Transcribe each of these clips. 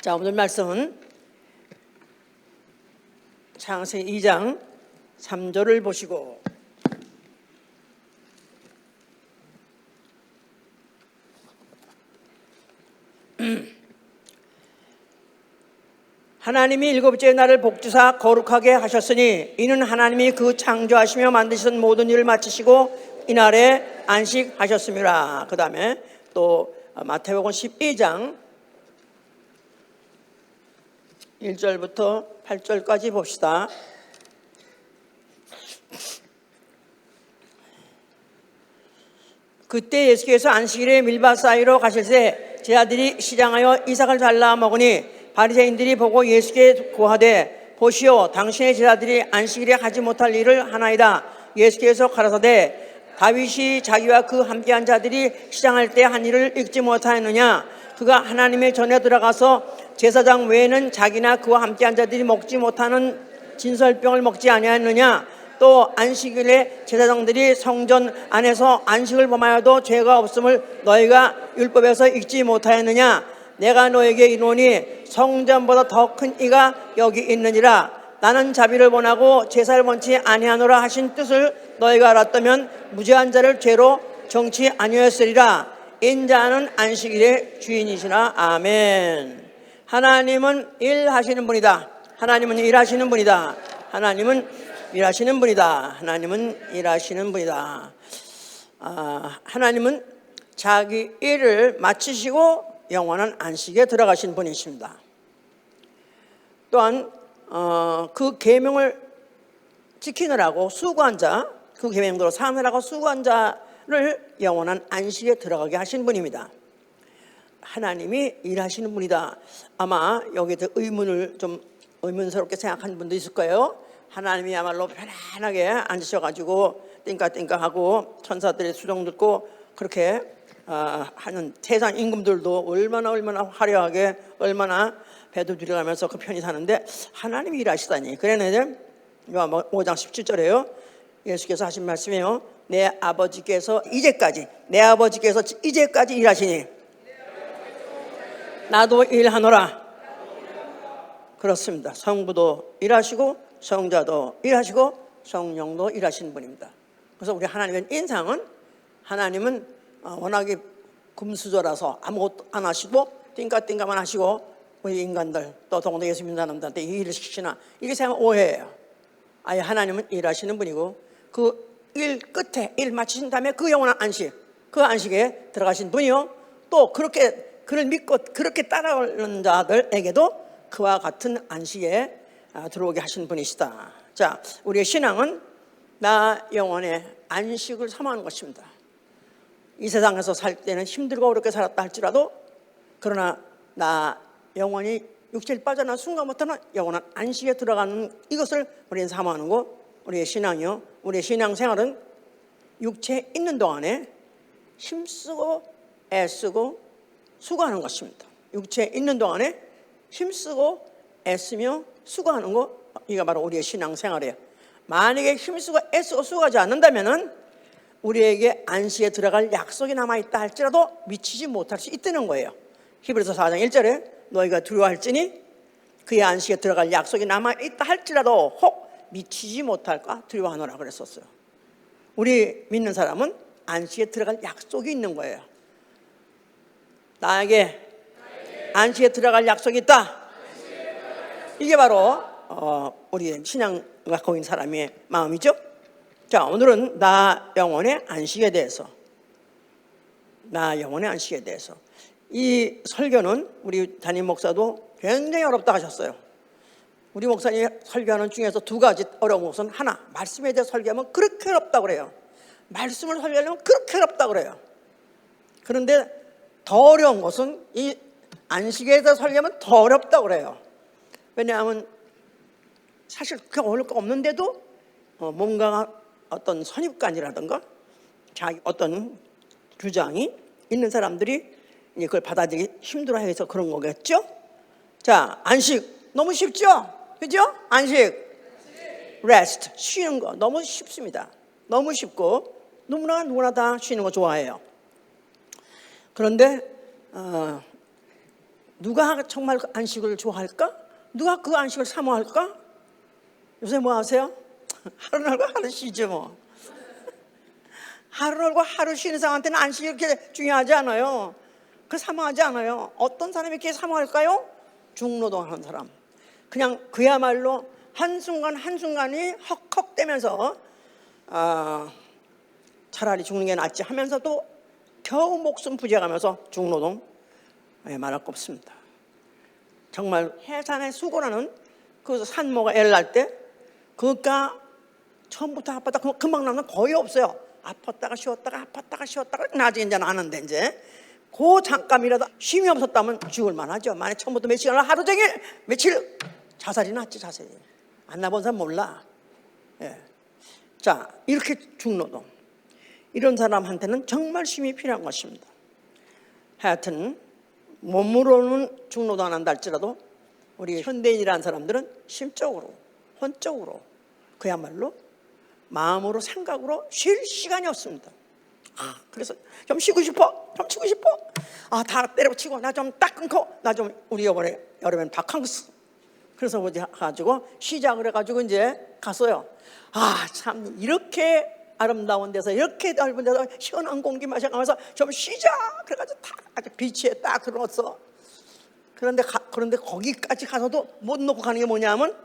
자, 오늘 말씀은 창세기 2장 3절을 보시고 하나님이 일곱째 날을 복주사 거룩하게 하셨으니 이는 하나님이 그 창조하시며 만드신 모든 일을 마치시고 이날에 안식하셨습니다. 그 다음에 또 마태복음 12장 1절부터 8절까지 봅시다. 그때 예수께서 안식일에 밀밭 사이로 가실새 제자들이 시장하여 이삭을 잘라 먹으니 바리새인들이 보고 예수께 고하되 보시오 당신의 제자들이 안식일에 하지 못할 일을 하나이다. 예수께서 가라사대 다윗이 자기와 그 함께한 자들이 시장할 때 한 일을 읽지 못하였느냐. 그가 하나님의 전에 들어가서 제사장 외에는 자기나 그와 함께한 자들이 먹지 못하는 진설병을 먹지 아니하였느냐. 또 안식일에 제사장들이 성전 안에서 안식을 범하여도 죄가 없음을 너희가 율법에서 읽지 못하였느냐. 내가 너에게 이르노니 성전보다 더 큰 이가 여기 있느니라. 나는 자비를 원하고 제사를 원치 아니하노라 하신 뜻을 너희가 알았다면 무죄한 자를 죄로 정치 아니하였으리라. 인자는 안식일의 주인이시라. 아멘. 하나님은 일하시는 분이다. 하나님은 일하시는 분이다. 하나님은 일하시는 분이다. 하나님은 일하시는 분이다. 하나님은 자기 일을 마치시고 영원한 안식에 들어가신 분이십니다. 또한 그 계명을 지키느라고 수고한 자, 그 계명대로 사느라고 수고한 자를 영원한 안식에 들어가게 하신 분입니다. 하나님이 일하시는 분이다. 아마 여기에 의문을 좀 의문스럽게 생각하는 분도 있을 거예요. 하나님이야말로 편안하게 앉으셔가지고 띵까띵까하고 천사들의 수종 듣고 그렇게 하는 세상 임금들도 얼마나 화려하게 얼마나 배도 들여가면서 그 편히 사는데 하나님이 일하시다니. 그러네. 요한복음 5장 17절에요. 예수께서 하신 말씀이에요. 내 아버지께서 이제까지 일하시니 나도 일하노라. 그렇습니다. 성부도 일하시고 성자도 일하시고 성령도 일하시는 분입니다. 그래서 우리 하나님의 인상은 하나님은 워낙에 금수저라서 아무것도 안 하시고 띵까띵까만 하시고 우리 인간들 또 더군다나 예수 믿는 사람들한테 이 일을 시키시나 이게 생각 오해예요. 아예 하나님은 일하시는 분이고 그 일 끝에 일 마치신 다음에 그 영원한 안식, 그 안식에 들어가신 분이요. 또 그렇게 그를 믿고 그렇게 따라오는 자들에게도 그와 같은 안식에 들어오게 하신 분이시다. 자, 우리의 신앙은 나 영혼의 안식을 사모하는 것입니다. 이 세상에서 살 때는 힘들고 어렵게 살았다 할지라도 그러나 나 영혼이 육체를 빠져나온 순간부터는 영원한 안식에 들어가는 이것을 우리는 사모하는 거. 우리의 신앙이요. 우리의 신앙생활은 육체에 있는 동안에 힘쓰고 애쓰고 수고하는 것입니다. 육체에 있는 동안에 힘쓰고 애쓰며 수고하는 거, 이게 바로 우리의 신앙생활이에요. 만약에 힘쓰고 애쓰고 수고하지 않는다면은 우리에게 안식에 들어갈 약속이 남아있다 할지라도 미치지 못할 수 있다는 거예요. 히브리서 4장 1절에 너희가 두려워할지니 그의 안식에 들어갈 약속이 남아있다 할지라도 혹 미치지 못할까 두려워하노라 그랬었어요. 우리 믿는 사람은 안식에 들어갈 약속이 있는 거예요. 나에게 안식에 들어갈 약속이 있다. 이게 바로 우리의 신앙 갖고 있는 사람의 마음이죠. 자, 오늘은 나 영혼의 안식에 대해서 이 설교는 우리 담임 목사도 굉장히 어렵다 하셨어요. 우리 목사님이 설교하는 중에서 두 가지 어려운 것은 하나, 말씀에 대해 설교하면 그렇게 어렵다고 그래요. 말씀을 설교하려면 그렇게 어렵다고 그래요. 그런데 더 어려운 것은 이 안식에 대해서 설교하면 더 어렵다고 그래요. 왜냐하면 사실 그렇게 어려울 거 없는데도 뭔가 어떤 선입관이라든가 자기 어떤 주장이 있는 사람들이 이제 그걸 받아들이기 힘들어해서 그런 거겠죠. 자, 안식 너무 쉽죠? 그죠? 안식, rest, 쉬는 거 너무 쉽습니다. 너무 쉽고 누구나 다 쉬는 거 좋아해요. 그런데 누가 정말 그 안식을 좋아할까? 누가 그 안식을 사모할까? 요새 뭐 하세요? 하루 놀고 하루 쉬죠 뭐. 하루 놀고 하루 쉬는 사람한테는 안식이 그렇게 중요하지 않아요. 그 사모하지 않아요. 어떤 사람이 이렇게 사모할까요? 중노동하는 사람. 그냥 그야말로 한순간 한순간이 헉헉대면서 차라리 죽는 게 낫지 하면서도 겨우 목숨 부지하면서 중노동 말할 거 없습니다. 정말 해산에 수고라는 그 산모가 애를 낳을 때 그가 처음부터 아팠다 금방 나면 거의 없어요. 아팠다가 쉬었다가 아팠다가 쉬었다가 나중에 이제 나는데 이제 그 잠깐이라도 쉼이 없었다면 죽을 만하죠. 만약 처음부터 몇 시간을 하루 종일 며칠 자살이 낫지. 자살이 안 나본 사람 몰라. 예. 자, 이렇게 중노동 이런 사람한테는 정말 쉼이 필요한 것입니다. 하여튼 몸으로는 중노동 안 한다 할지라도 우리 현대인이라는 사람들은 심적으로 혼적으로 그야말로 마음으로 생각으로 쉴 시간이 없습니다. 그래서 좀 쉬고 싶어, 좀 쉬고 싶어. 다 때려치고 나 좀 딱 끊고 나 좀 우리 이번에 여름엔 바캉스. 그래서 어디 가지고 시작을 해가지고 이제 갔어요. 참 이렇게 아름다운 데서 이렇게 넓은 데서 시원한 공기 마셔가면서 좀 쉬자. 그래가지고 딱 아주 비치에 딱 들어왔어. 그런데 거기까지 가서도 못 놓고 가는 게 뭐냐면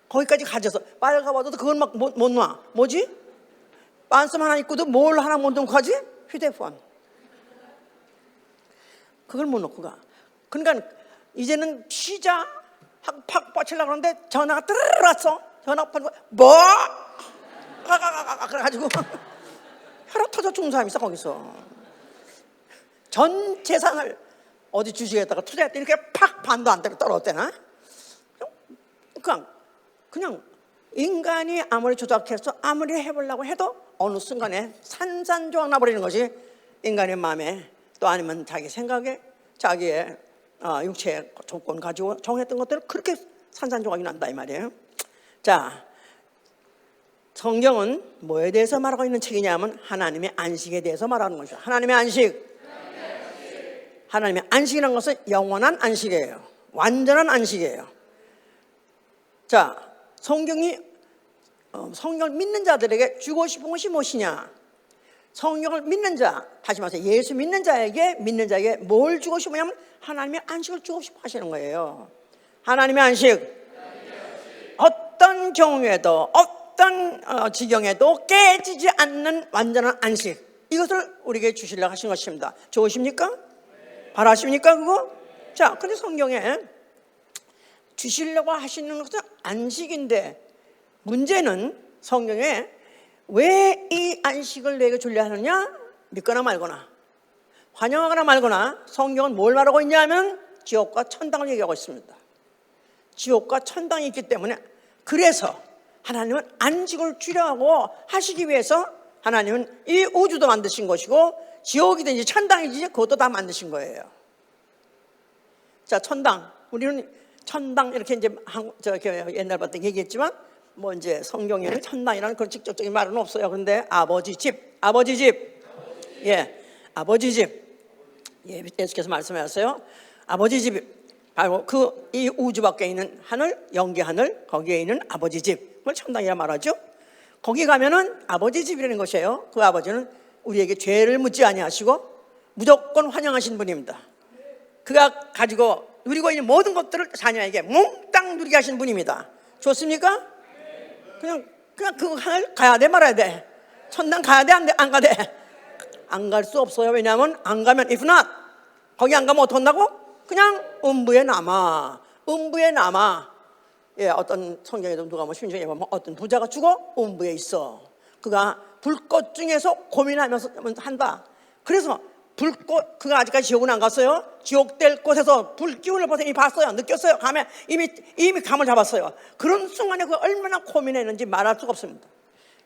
거기까지 가져서 빨리 가봐도 그걸 막 못 놔. 뭐지? 반스 하나 입고도 뭘 하나 못 놓고 가지? 휴대폰. 그걸 못 놓고 가. 그러니까 이제는 쉬자 하고 팍 뻗치려고 하는데 전화가 뜨르르 왔어. 전화 받고 뭐? 그래가지고 혈압 터져 죽는 사람이 있어. 거기서 전 재산을 어디 주식에다가 투자했더니 이렇게 팍 반도 안 되고 떨어졌대나? 그냥 인간이 아무리 조작해서 아무리 해보려고 해도 어느 순간에 산산조각 나버리는 것이 인간의 마음에 또 아니면 자기 생각에 자기의 육체의 조건 가지고 정했던 것들을 그렇게 산산조각이 난다 이 말이에요. 자, 성경은 뭐에 대해서 말하고 있는 책이냐면 하나님의 안식에 대해서 말하는 것이죠. 하나님의 안식. 하나님의 안식이라는 것은 영원한 안식이에요. 완전한 안식이에요. 자, 성경을 믿는 자들에게 주고 싶은 것이 무엇이냐? 성경을 믿는 자, 다시 말해서 예수 믿는 자에게 뭘 주고 싶으냐면 하나님의 안식을 주고 싶어 하시는 거예요. 하나님의 안식. 어떤 경우에도 어떤 지경에도 깨지지 않는 완전한 안식, 이것을 우리에게 주시려고 하신 것입니다. 좋으십니까? 바라십니까 그거? 자, 그런데 성경에 주시려고 하시는 것은 안식인데 문제는 성경에 왜 이 안식을 내게 주려 하느냐? 믿거나 말거나 환영하거나 말거나 성경은 뭘 말하고 있냐면 지옥과 천당을 얘기하고 있습니다. 지옥과 천당이 있기 때문에 그래서 하나님은 안식을 주려고 하시기 위해서 하나님은 이 우주도 만드신 것이고 지옥이든지 천당이든지 그것도 다 만드신 거예요. 자, 천당, 우리는 천당 이렇게 이제 옛날부터 얘기했지만 뭐 이제 성경에는 천당이라는 그런 직접적인 말은 없어요. 그런데 아버지 집, 예, 아버지 집, 예, 예수께서 말씀하셨어요. 아버지 집, 바로 이 우주 밖에 있는 하늘, 영계 하늘, 거기에 있는 아버지 집, 그걸 천당이라 말하죠. 거기 가면은 아버지 집이라는 것이에요. 그 아버지는 우리에게 죄를 묻지 아니하시고 무조건 환영하신 분입니다. 그가 가지고 누리고 있는 모든 것들을 자녀에게 몽땅 누리게 하신 분입니다. 좋습니까? 그냥 그 하늘 가야 돼 말아야 돼? 천당 가야 돼 안 가 돼? 안 갈 수 없어요. 왜냐하면 안 가면 if not, 거기 안 가면 어떡한다고? 그냥 음부에 남아. 예, 어떤 성경에도 누가 뭐 신중에 보면 어떤 부자가 죽어 음부에 있어. 그가 불꽃 중에서 고민하면서 한다. 그래서 불꽃, 그가 아직까지 지옥은 안 갔어요. 지옥 될 곳에서 불기운을 벌써 이미 봤어요. 느꼈어요. 감에 이미 감을 잡았어요. 그런 순간에 그가 얼마나 고민했는지 말할 수가 없습니다.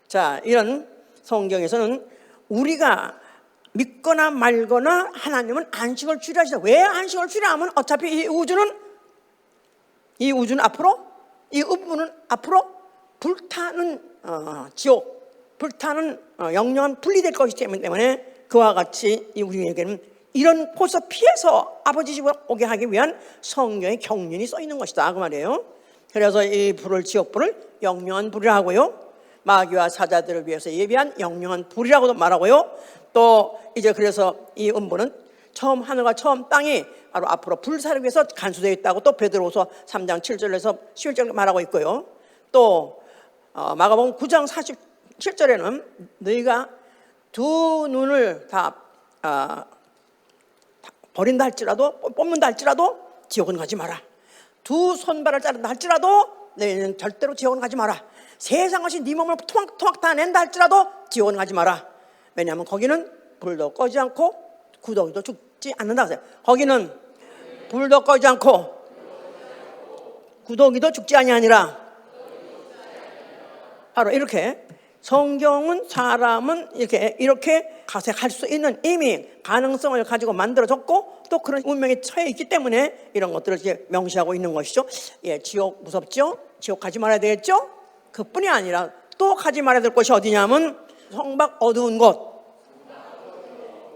자, 이런 성경에서는 우리가 믿거나 말거나 하나님은 안식을 주려 하시다. 왜 안식을 주려 하면 어차피 이 우주는 앞으로, 이 음부는 앞으로 불타는 지옥, 불타는 영영한 분리될 것이기 때문에 그와 같이 우리에게는 이런 포서 피해서 아버지 집으로 오게 하기 위한 성경의 경륜이 써 있는 것이다 그 말이에요. 그래서 이 불을 지옥불을 영영한 불이라 하고요, 마귀와 사자들을 위해서 예비한 영영한 불이라고도 말하고요. 또 이제 그래서 이 음부는 처음 하늘과 처음 땅이 바로 앞으로 불사를 위해서 간수되어 있다고 또 베드로후서 3장 7절에서 11절 말하고 있고요. 또 마가복음 9장 47절에는 너희가 두 눈을 다 버린다 할지라도, 뽑는다 할지라도 지옥은 가지 마라. 두 손발을 자른다 할지라도 너희는 절대로 지옥은 가지 마라. 세상 것이 네 몸을 토막토막 다 낸다 할지라도 지옥은 가지 마라. 왜냐하면 거기는 불도 꺼지 않고 구더기도 죽지 않는다 하세요. 거기는 불도 꺼지 않고 구더기도 죽지 아니하니라. 바로 이렇게 성경은 사람은 이렇게 가색할 수 있는 이미 가능성을 가지고 만들어졌고 또 그런 운명에 처해 있기 때문에 이런 것들을 이제 명시하고 있는 것이죠. 예, 지옥 무섭죠? 지옥 가지 말아야 되겠죠? 그뿐이 아니라 또 가지 말아야 될 곳이 어디냐면 성박 어두운 곳.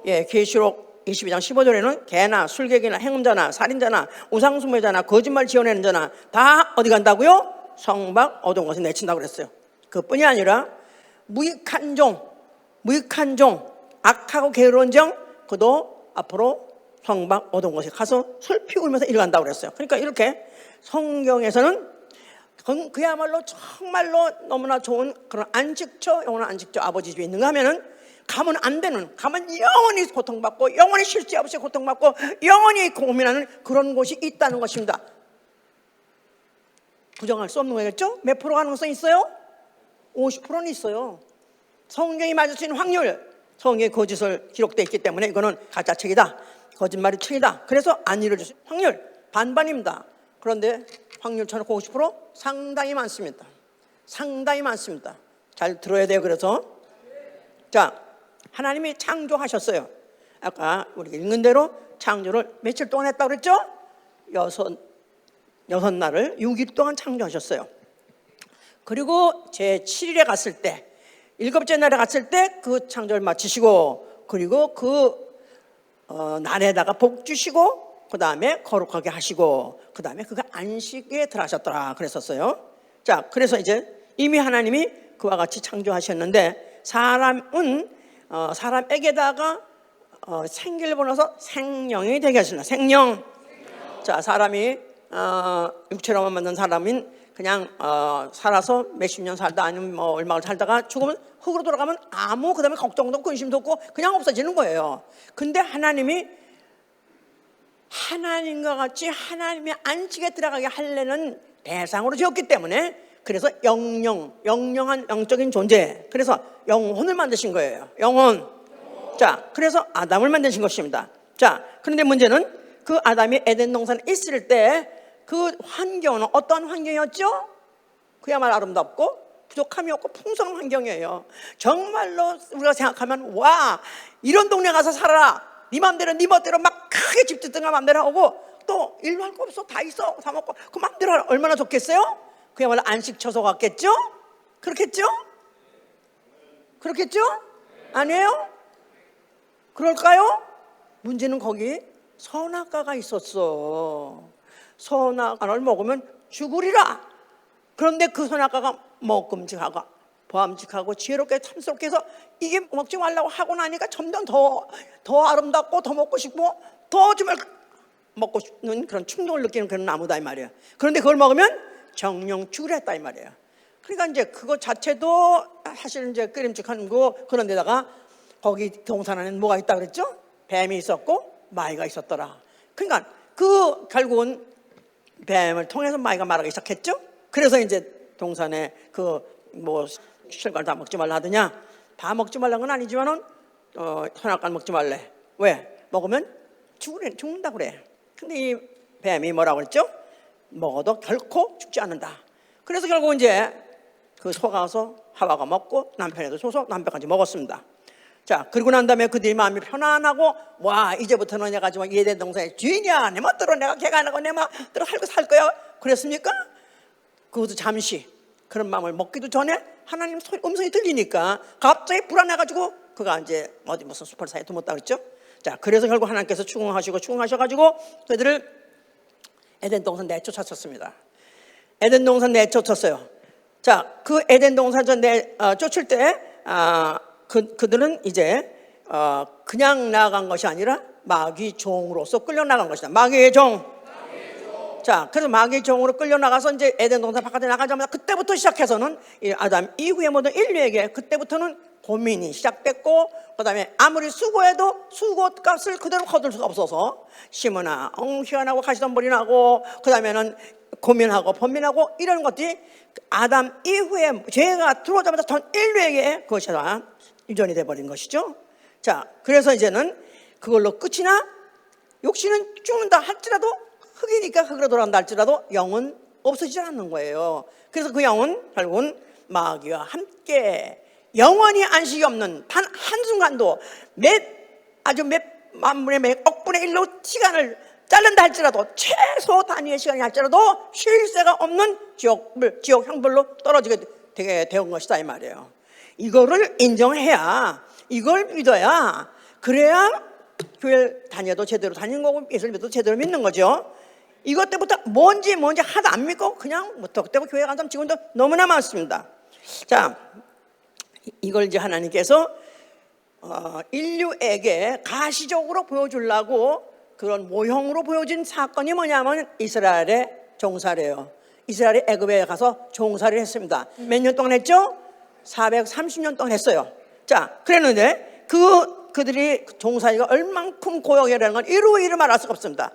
예, 계시록 22장 15절에는 개나 술객이나 행음자나 살인자나 우상숭배자나 거짓말 지어내는 자나 다 어디 간다고요? 성박 어두운 곳에 내친다고 그랬어요. 그뿐이 아니라 무익한 종, 악하고 게으른 정, 그도 앞으로 성박 어두운 곳에 가서 슬피 울면서 일어간다고 그랬어요. 그러니까 이렇게 성경에서는 그야말로 정말로 너무나 좋은 그런 안식처, 영원한 안식처 아버지 집에 있는가 하면은 가면 안 되는, 가면 영원히 고통받고 영원히 쉴 새 없이 고통받고 영원히 고민하는 그런 곳이 있다는 것입니다. 부정할 수 없는 거겠죠? 몇 프로 가능성이 있어요? 50%는 있어요. 성경이 맞을 수 있는 확률, 성경에 거짓을 기록되어 있기 때문에 이거는 가짜책이다, 거짓말이 책이다. 그래서 안 이루어질 수 있는 확률 반반입니다. 그런데 확률 쳐놓고 50% 상당히 많습니다. 상당히 많습니다. 잘 들어야 돼요. 그래서 자, 하나님이 창조하셨어요. 아까 우리가 읽은 대로 창조를 며칠 동안 했다고 그랬죠? 여섯 날을 6일 동안 창조하셨어요. 그리고 제7일에 갔을 때, 7째 날에 갔을 때 그 창조를 마치시고, 그리고 그 날에다가 복 주시고, 그 다음에 거룩하게 하시고, 그 다음에 그가 안식에 들어가셨더라 그랬었어요. 자, 그래서 이제 이미 하나님이 그와 같이 창조하셨는데, 사람은 사람에게다가 생기를 보내서 생명이 되게 하신다. 생명. 자, 사람이 육체로만 만든 사람인 그냥 살아서 몇십 년 살다 아니면 뭐 얼마 살다가 죽으면 흙으로 돌아가면 아무 그다음에 걱정도 없고 근심도 없고 그냥 없어지는 거예요. 근데 하나님이 하나님과 같이 하나님의 안식에 들어가게 하려는 대상으로 지었기 때문에, 그래서 영영한 영적인 존재, 그래서 영혼을 만드신 거예요. 영혼. 자, 그래서 아담을 만드신 것입니다. 자, 그런데 문제는 그 아담이 에덴 동산에 있을 때 그 환경은 어떤 환경이었죠? 그야말로 아름답고 부족함이 없고 풍성한 환경이에요. 정말로 우리가 생각하면 와, 이런 동네 가서 살아라, 네 맘대로 네 멋대로 막 크게 집 짓든가 맘대로 하고 또 일도 할 거 없어, 다 있어, 다 먹고 그 맘대로 하라. 얼마나 좋겠어요? 그야말로 안식처소 같겠죠? 그렇겠죠? 그렇겠죠? 아니에요? 그럴까요? 문제는 거기 선악과가 있었어. 선악과를 먹으면 죽으리라. 그런데 그 선악과가 먹음직하고 보암직하고 지혜롭게 탐스럽게 해서 이게 먹지 말라고 하고 나니까 점점 더 아름답고 더 먹고 싶고 더 정말 먹고 싶은 그런 충동을 느끼는 그런 나무다 이 말이에요. 그런데 그걸 먹으면 정령 죽으라 했다 이 말이에요. 그러니까 이제 그거 자체도 사실은 이제 끄림직한 거. 그런데다가 거기 동산 안에 뭐가 있다 그랬죠? 뱀이 있었고 마귀가 있었더라. 그러니까 그 결국은 뱀을 통해서 마귀가 말하기 시작했죠. 그래서 이제 동산에 그 뭐 실과를 다 먹지 말라 하더냐. 다 먹지 말라는 건 아니지만은 선악과를 먹지 말래. 왜? 먹으면 죽는다 그래. 근데 이 뱀이 뭐라고 그랬죠? 먹어도 결코 죽지 않는다. 그래서 결국 이제 그 속아서 하와가 먹고 남편에도 줘서 남편까지 먹었습니다. 자, 그리고 난 다음에 그들이 마음이 편안하고, 와, 이제부터는 내가 지금 에덴 동산의 주인이야, 내 멋대로 내가 개간하고 내 멋대로 살 거야. 그랬습니까? 그것도 잠시 그런 마음을 먹기도 전에 하나님 음성이 들리니까 갑자기 불안해가지고 그가 이제 어디 무슨 숲을 사이에 숨었다 그랬죠. 자, 그래서 결국 하나님께서 추궁하셔가지고 그들을 에덴 동산 내쫓았습니다. 에덴 동산 내쫓았어요. 자, 그 에덴 동산 쫓을 때 그들은 이제 그냥 나간 것이 아니라 마귀 종으로서 끌려 나간 것이다. 마귀의 종. 자, 그래서 마귀의 종으로 끌려 나가서 이제 에덴 동산 바깥에 나가자마자 그때부터 시작해서는 이 아담 이후에 모든 인류에게 그때부터는 고민이 시작됐고, 그다음에 아무리 수고해도 수고값을 그대로 거둘 수가 없어서 심으나 엉휘하고 가시덤불이 나고, 그다음에는 고민하고 번민하고 이런 것들이 아담 이후에 죄가 들어오자마자 전 인류에게 그것이 다 유전이 돼버린 것이죠. 자, 그래서 이제는 그걸로 끝이나 육신은 죽는다 할지라도 흙이니까 흙으로 돌아간다 할지라도 영은 없어지지 않는 거예요. 그래서 그 영은 결국은 마귀와 함께 영원히 안식이 없는 단 한순간도 몇 만분의 몇 억분의 1로 시간을 자른다 할지라도 최소 단위의 시간이 할지라도 쉴 새가 없는 지옥 형벌로 떨어지게 되게 된 것이다 이 말이에요. 이거를 인정해야, 이걸 믿어야, 그래야 교회 다녀도 제대로 다니는 거고 예수를 믿어도 제대로 믿는 거죠. 이것 때부터 뭔지 하나도 안 믿고 그냥 무턱대고 교회 간 사람 지금도 너무나 많습니다. 자, 이걸 이제 하나님께서 인류에게 가시적으로 보여주려고 그런 모형으로 보여준 사건이 뭐냐면 이스라엘의 종살이에요. 이스라엘이 애굽에 가서 종살이를 했습니다. 몇 년 동안 했죠? 430년 동안 했어요. 자, 그랬는데 그들이 종살이가 얼만큼 고역이라는 건 이루 말할 수가 없습니다.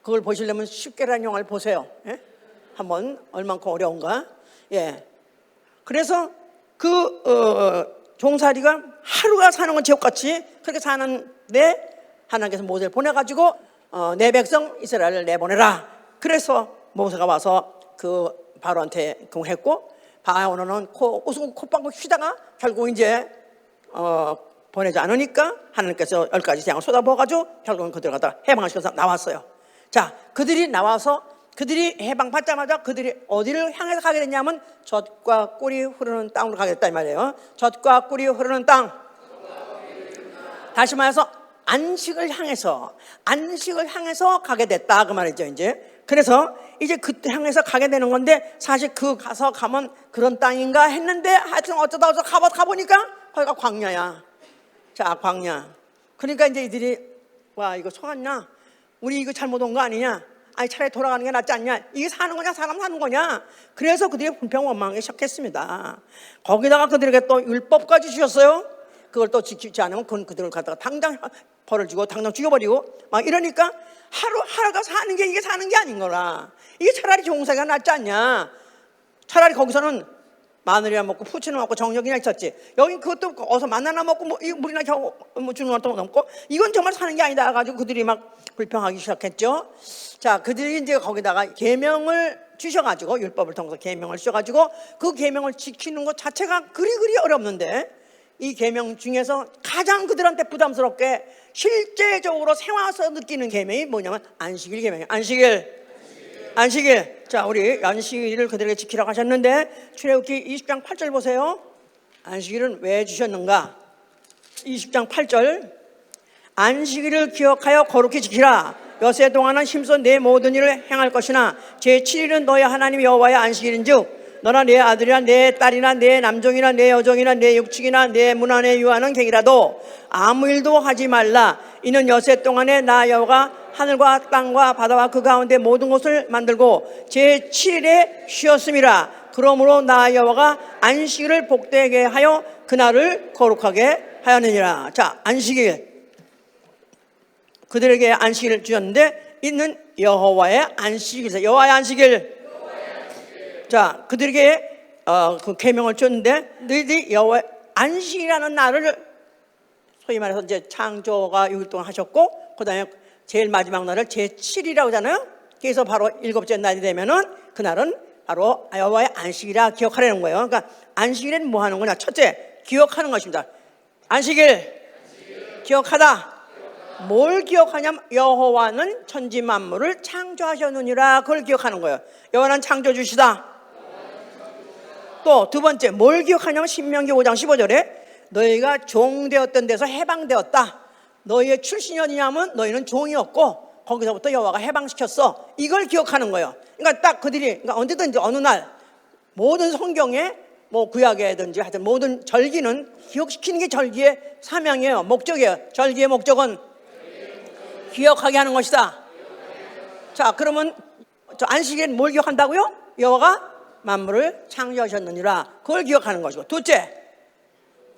그걸 보시려면 쉽게라는 영화를 보세요. 예? 한번 얼만큼 어려운가? 예. 그래서 종살이가 하루가 사는 건 지옥같이 그렇게 사는데 하나님께서 모세를 보내가지고 내 백성 이스라엘을 내보내라. 그래서 모세가 와서 그 바로한테 했고, 바로는 웃고 콧방울 휘다가 결국 이제 보내지 않으니까 하나님께서 10가지 재앙을 쏟아부어가지고 결국은 그들 갖다 해방하셔서 나왔어요. 자, 그들이 나와서 그들이 해방받자마자 그들이 어디를 향해서 가게 됐냐면 젖과 꿀이 흐르는 땅으로 가게 됐다 이 말이에요. 젖과 꿀이 흐르는 땅. 다시 말해서 안식을 향해서 가게 됐다 그 말이죠. 이제 그래서 이제 그때 향해서 가게 되는 건데, 사실 가면 그런 땅인가 했는데 하여튼 어쩌다 가보니까 거기가 광야야. 자, 광야. 그러니까 이제 이들이 와, 이거 속았냐? 우리 이거 잘못 온 거 아니냐? 아니 차라리 돌아가는 게 낫지 않냐? 이게 사는 거냐 사람 사는 거냐? 그래서 그들이 불평 원망하기 시작했습니다. 거기다가 그들에게 또 율법까지 주셨어요. 그걸 또 지키지 않으면 그들을 갖다가 당장 벌을 주고 당장 죽여버리고 막 이러니까 하루가 사는 게 이게 사는 게 아닌 거라. 이게 차라리 종살이가 낫지 않냐? 차라리 거기서는 마늘이나 먹고 푸치나 먹고 정력이나 있었지. 여기 그것도 어서 만나나 먹고 물이나 겨우 주는 것도 넘고 이건 정말 사는 게 아니다 가지고 그들이 막 불평하기 시작했죠. 자, 그들이 이제 거기다가 계명을 주셔가지고 율법을 통해서 계명을 주셔가지고 그 계명을 지키는 것 자체가 그리 어렵는데, 이 계명 중에서 가장 그들한테 부담스럽게 실제적으로 생활에서 느끼는 계명이 뭐냐면 안식일 계명이에요. 안식일. 자, 우리 안식일을 그들에게 지키라고 하셨는데 출애굽기 20장 8절 보세요. 안식일은 왜 주셨는가? 20장 8절. 안식일을 기억하여 거룩히 지키라. 엿새 동안은 힘써 내 모든 일을 행할 것이나 제7일은 너의 하나님 여호와의 안식일인즉 너나 내 아들이나 내 딸이나 내 남종이나 내 여종이나 내 육축이나 내 문 안에 유하는 객이라도 아무 일도 하지 말라. 이는 엿새 동안에 나 여호와가 하늘과 땅과 바다와 그 가운데 모든 것을 만들고 제7일에 쉬었음이라. 그러므로 나 여호와가 안식일을 복되게 하여 그날을 거룩하게 하였느니라. 자, 안식일. 그들에게 안식일을 주셨는데 있는 여호와의 안식일. 여호와의 안식일. 자, 그들에게 그 계명을 줬는데 너희들이 여호와의 안식이라는 날을 소위 말해서 이제 창조가 6일 동안 하셨고 그다음에 제일 마지막 날을 제7일이라고 하잖아요. 그래서 바로 7째 날이 되면은 그날은 바로 여호와의 안식이라 기억하라는 거예요. 그러니까 안식일에는 뭐 하는 거냐? 첫째, 기억하는 것입니다. 안식일. 기억하다. 뭘 기억하냐면 여호와는 천지 만물을 창조하셨느니라. 그걸 기억하는 거예요. 여호와는 창조주시다. 또 두 번째, 뭘 기억하냐면 신명기 5장 15절에 너희가 종되었던 데서 해방되었다. 너희의 출신이 어디냐면 너희는 종이었고 거기서부터 여호와가 해방시켰어. 이걸 기억하는 거예요. 그러니까 딱 그들이 그러니까 언제든지 어느 날 모든 성경에 뭐 구약에든지 하여튼 모든 절기는 기억시키는 게 절기의 사명이에요. 목적이에요. 절기의 목적은 기억하게 하는 것이다. 자, 그러면 저 안식일엔 뭘 기억한다고요? 여호와가 만물을 창조하셨느니라. 그걸 기억하는 것이고, 둘째,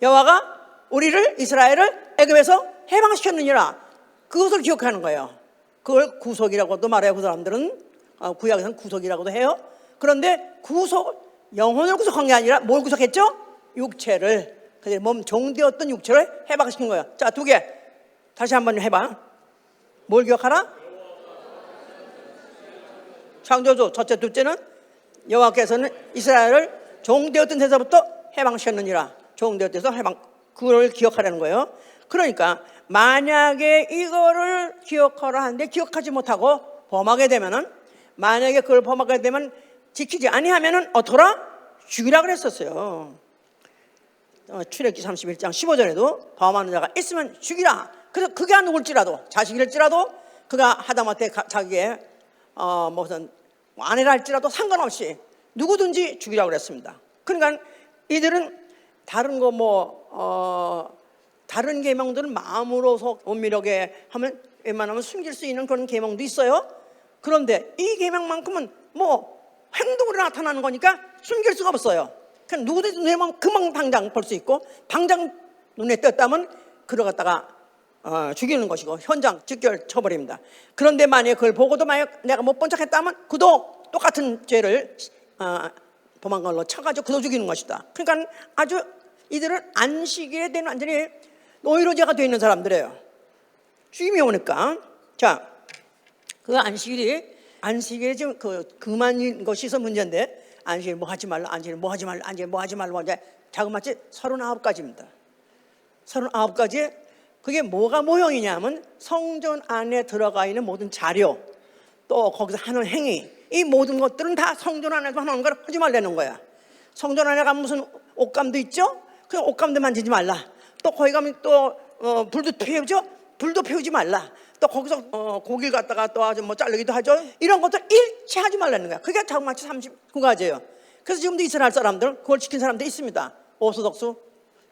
여호와가 우리를 이스라엘을 애굽에서 해방시켰느니라. 그것을 기억하는 거예요. 그걸 구속이라고도 말해요. 그 사람들은 구약에서는 구속이라고도 해요. 그런데 영혼을 구속한 게 아니라 뭘 구속했죠? 육체를, 그들의 몸 종되었던 육체를 해방시킨 거예요. 자, 두 개 다시 한번 해봐. 뭘 기억하라? 창조주 첫째, 둘째는 여호와께서는 이스라엘을 종되었던 데서부터 해방시켰느니라. 종되었던 데서 해방, 그걸 기억하라는 거예요. 그러니까 만약에 이거를 기억하라 하는데 기억하지 못하고 범하게 되면은, 만약에 그걸 범하게 되면 지키지 아니하면은 어떠라? 죽이라 그랬었어요. 출애굽기 31장 15절에도 범하는 자가 있으면 죽이라. 그래서 그가 누굴지라도, 자식일지라도, 그가 하다못해 자기의 무슨 아내라 할지라도 상관없이 누구든지 죽이라고 그랬습니다. 그러니까 이들은 다른 거 다른 계명들은 마음으로서 은밀하게 하면 웬만하면 숨길 수 있는 그런 계명도 있어요. 그런데 이 계명만큼은 행동으로 나타나는 거니까 숨길 수가 없어요. 그냥 누구든지 눈에 보면 금방 당장 볼 수 있고, 당장 눈에 띄었다면 그걸 갖다가 죽이는 것이고 현장 직결 처벌입니다. 그런데 만약에 그걸 보고도 만약 내가 못 본 척 했다면 그도 똑같은 죄를 범한 걸로 쳐가지고 그도 죽이는 것이다. 그러니까 아주 이들은 안식일에 대한 완전히 노이로제가 되어 있는 사람들이에요. 죽임이 오니까. 자, 그 안식일에 지금 그만인 것이 있어 문제인데, 안식일 뭐 하지 말라, 안식일 뭐 하지 말라, 안식일 뭐 하지 말라, 이제 자그마치 39가지입니다. 39가지. 그게 뭐가 모형이냐면 성전 안에 들어가 있는 모든 자료, 또 거기서 하는 행위, 이 모든 것들은 다 성전 안에서 하는 걸 하지 말라는 거야. 성전 안에 가면 무슨 옷감도 있죠? 그 옷감도 만지지 말라. 또 거기 가면 또 불도 피우죠? 불도 피우지 말라. 또 거기서 고기를 갖다가 또 아주 자르기도 하죠. 이런 것들 일체 하지 말라는 거야. 그게 자그마치 39가지예요. 그래서 지금도 이스라엘 사람들은 그걸 지킨 사람들이 있습니다. 오소독수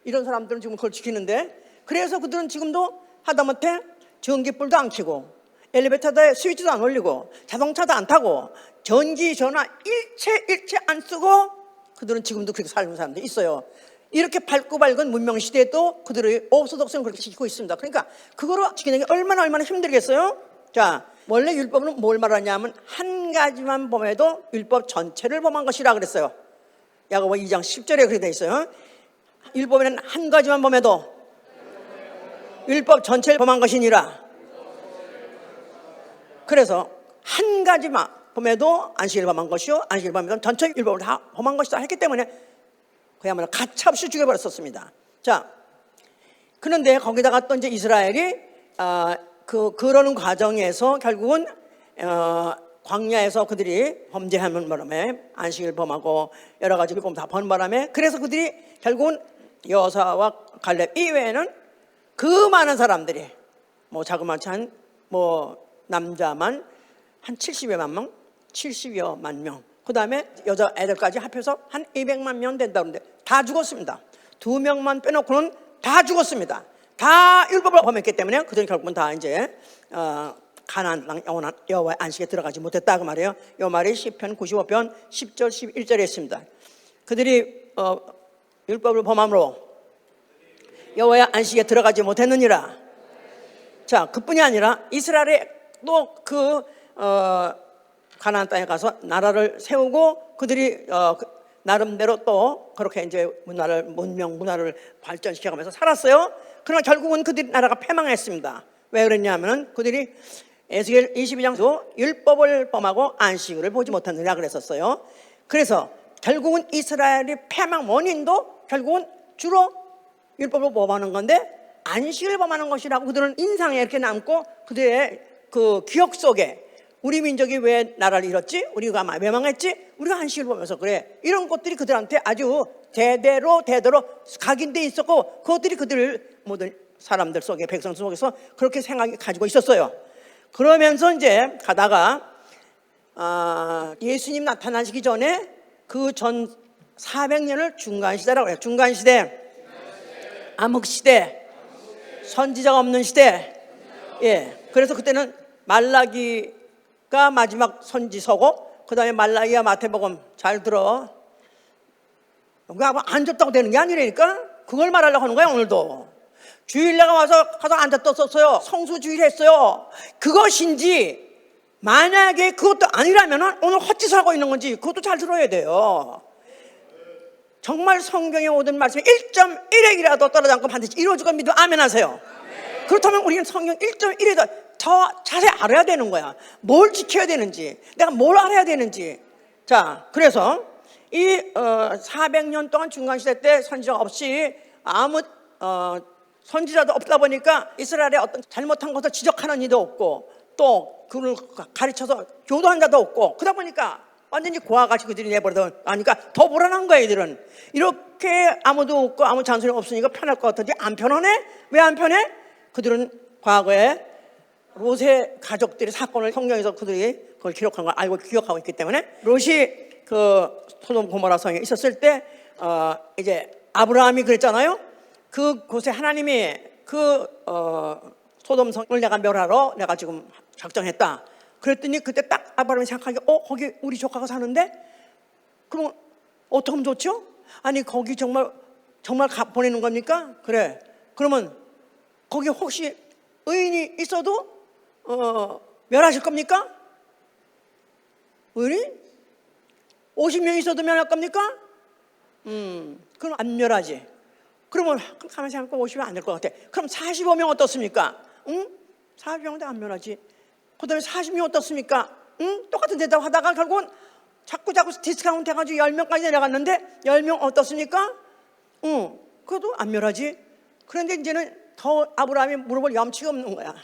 이런 사람들은 지금 그걸 지키는데, 그래서 그들은 지금도 하다못해 전기불도 안 켜고 엘리베이터에 스위치도 안 올리고 자동차도 안 타고 전기 전화 일체 안 쓰고 그들은 지금도 그렇게 살는 사람들이 있어요. 이렇게 밝고 밝은 문명 시대에도 그들의 오소독성을 그렇게 지키고 있습니다. 그러니까 그거를 지키는 게 얼마나 힘들겠어요? 자, 원래 율법은 뭘 말하냐면 한 가지만 범해도 율법 전체를 범한 것이라 그랬어요. 야고보 2장 10절에 그렇게 돼 있어요. 율법에는 한 가지만 범해도 율법 전체를 범한 것이니라. 그래서 한 가지만 범해도 안식일을 범한 것이요, 안식일을 범하면 전체 율법을 다 범한 것이다 했기 때문에 그야말로 가차없이 죽여버렸었습니다. 자, 그런데 거기다가 또 이제 이스라엘이 그러는 과정에서 결국은 광야에서 그들이 범죄하는 바람에 안식일 범하고 여러 가지 율법 다 범한 바람에, 그래서 그들이 결국은 여호수아와 갈렙 이외에는 그 많은 사람들이 자그마치 남자만 한 70여만 명, 70여만 명, 그 다음에 여자 애들까지 합해서 한 200만 명 된다 그러는데 다 죽었습니다. 2명만 빼놓고는 다 죽었습니다. 다 율법을 범했기 때문에 그들은 결국은 다 이제 가나안 땅 영원한 여호와의 안식에 들어가지 못했다 그 말이에요. 이 말이 시편 95편 10절 11절에 있습니다. 그들이 율법을 범함으로 여호와의 안식에 들어가지 못했느니라. 자, 그뿐이 아니라 이스라엘이 또 가나안 땅에 가서 나라를 세우고 그들이 나름대로 또 그렇게 이제 문화를 발전시켜가면서 살았어요. 그러나 결국은 그들이 나라가 패망했습니다. 왜 그랬냐면 그들이 에스겔 22장도 율법을 범하고 안식일을 보지 못했느냐 그랬었어요. 그래서 결국은 이스라엘이 패망 원인도 결국은 주로 율법을 범하는 건데 안식일을 범하는 것이라고 그들은 인상에 이렇게 남고 그들의 그 기억 속에 우리 민족이 왜 나라를 잃었지? 우리가 멸망했지? 우리가 안식일을 범해서 그래. 이런 것들이 그들한테 아주 대대로 각인돼 있었고 그것들이 그들을 모든 사람들 속에, 백성 속에서 그렇게 생각이 가지고 있었어요. 그러면서 이제 가다가 예수님 나타나시기 전에 그 전 400년을 중간시대라고 해요. 중간시대, 암흑시대, 선지자가 없는 시대. 예, 그래서 그때는 말라기가 마지막 선지서고, 그 다음에 말라기와 마태복음. 잘 들어. 앉았다고 되는 게 아니라니까. 그걸 말하려고 하는 거야. 오늘도 주일내가 와서 가서 앉았었어요. 성수주일 했어요. 그것인지, 만약에 그것도 아니라면 오늘 헛짓을 하고 있는 건지, 그것도 잘 들어야 돼요. 정말 성경에 모든 말씀이 1.1핵이라도 떨어지지 않고 반드시 이루어질 걸 믿으면 아멘 하세요. 그렇다면 우리는 성경 1.1에도 더 자세히 알아야 되는 거야. 뭘 지켜야 되는지, 내가 뭘 알아야 되는지. 자, 그래서 이 400년 동안 중간시대 때 선지자가 없이 아무 선지자도 없다 보니까 이스라엘의 어떤 잘못한 것을 지적하는 이도 없고, 또 그를 가르쳐서 교도한 자도 없고, 그러다 보니까 완전히 고아같이 그들이 내버려다 하니까 더 불안한 거야. 이들은 이렇게 아무도 없고 아무 잔소리 없으니까 편할 것 같은데 안 편하네? 왜 안 편해? 그들은 과거에 롯의 가족들의 사건을 성경에서 그들이 그걸 기록한 걸 알고 기억하고 있기 때문에, 롯이 그 소돔 고모라 성에 있었을 때 이제 아브라함이 그랬잖아요. 그곳에 하나님이 그 소돔 성을 내가 멸하러 내가 지금 작정했다. 그랬더니 그때 딱 아브라함이 생각하기에 거기 우리 조카가 사는데, 그럼 어떻게 하면 좋죠? 아니 거기 정말 보내는 겁니까? 그래, 그러면 거기 혹시 의인이 있어도 멸하실 겁니까? 의인? 50명 있어도 멸할 겁니까? 그럼 안 멸하지. 그러면 가만히 생각하면 50명 안 될 것 같아. 그럼 45명 어떻습니까? 45명도 안 멸하지. 그 다음에 40명 어떻습니까? 똑같은 대답 하다가 결국은 자꾸 디스카운트 해가지고 10명까지 내려갔는데 10명 어떻습니까? 그것도 안 멸하지. 그런데 이제는 더 아브라함이 물어볼 염치가 없는 거야.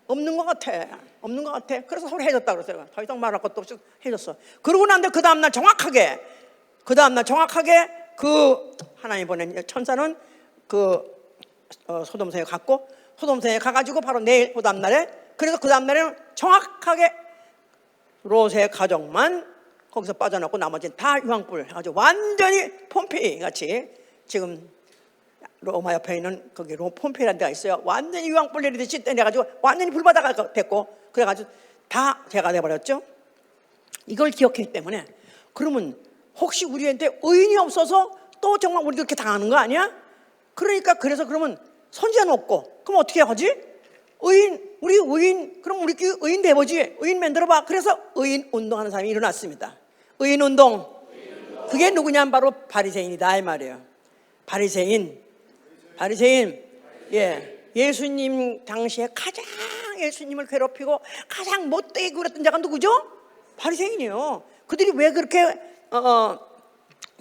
없는 것 같아. 그래서 서로 해줬다 그랬어요. 더 이상 말할 것도 없이 해줬어. 그러고 난데 그 다음날 정확하게 그 하나님 보낸 천사는 그 소돔성에 갔고, 소돔성에 가가지고 바로 내일 그 다음날에, 그래서 그 다음날에는 정확하게 롯의 가족만 거기서 빠져나오고 나머지는 다 유황불 해가지고 완전히 폼페이 같이, 지금 로마 옆에 있는 거기 폼페이라는 데가 있어요. 완전히 유황불 내리듯이 내가지고 완전히 불바다가 됐고, 그래가지고 다 죄가 돼버렸죠. 이걸 기억했기 때문에, 그러면 혹시 우리한테 의인이 없어서 또 정말 우리 그렇게 당하는 거 아니야? 그러니까 그래서 그러면 선지자는 없고, 그럼 어떻게 하지? 우리 의인, 그럼 우리 의인 돼보지. 의인 만들어봐. 그래서 의인 운동하는 사람이 일어났습니다. 의인 운동. 그게 누구냐면 바로 바리새인이다 이 말이에요. 바리새인. 예, 예수님 당시에 가장 예수님을 괴롭히고 가장 못되게 굴었던 자가 누구죠? 바리새인이에요. 그들이 왜 그렇게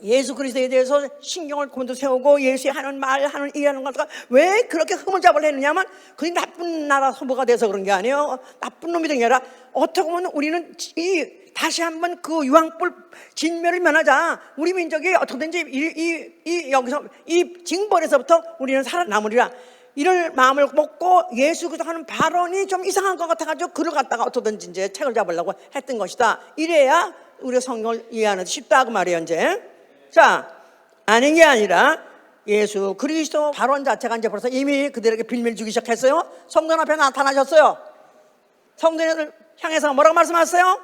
예수 그리스도에 대해서 신경을 곤두세우고 예수의 하는 말, 하는 일하는 것과 왜 그렇게 흐물잡을 했느냐면, 그게 나쁜 나라 소보가 돼서 그런 게 아니에요. 나쁜 놈이 된 게 아니라, 어떻게 보면 우리는 다시 한번 그 유황불 진멸을 면하자. 우리 민족이 어떻게든지 여기서 이 징벌에서부터 우리는 살아남으리라. 이럴 마음을 먹고 예수 그리스도 하는 발언이 좀 이상한 것 같아가지고 그를 갖다가 어떻게든지 이제 책을 잡으려고 했던 것이다. 이래야 우리가 성경을 이해하는 데 쉽다 그 말이에요. 이제 자, 아닌 게 아니라 예수 그리스도 발언 자체가 이제 벌써 이미 그들에게 빌미를 주기 시작했어요. 성전 앞에 나타나셨어요. 성전을 향해서 뭐라고 말씀하셨어요?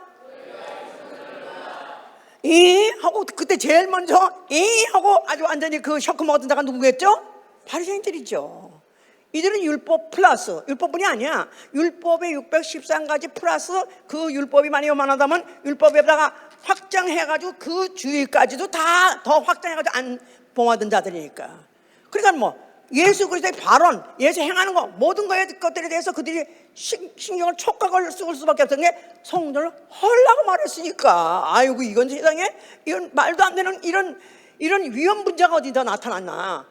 이 하고, 그때 제일 먼저 이 하고 아주 완전히 그 셔크 먹었던 자가 누구겠죠? 바리새인들이죠. 이들은 율법 플러스, 율법뿐이 아니야. 율법의 613가지 플러스 그 율법이 많이 요만하다면 율법에다가 확장해가지고 그 주의까지도 다 더 확장해가지고 안 봉하던 자들이니까. 그러니까 뭐 예수 그리스도의 발언, 예수 행하는 거, 모든 것들에 대해서 그들이 신경을 촉각을 쓸 수밖에 없던 게 성전을 헐라고 말했으니까. 아이고, 이건 세상에 이런 말도 안 되는 이런 위험 문제가 어디다 나타났나.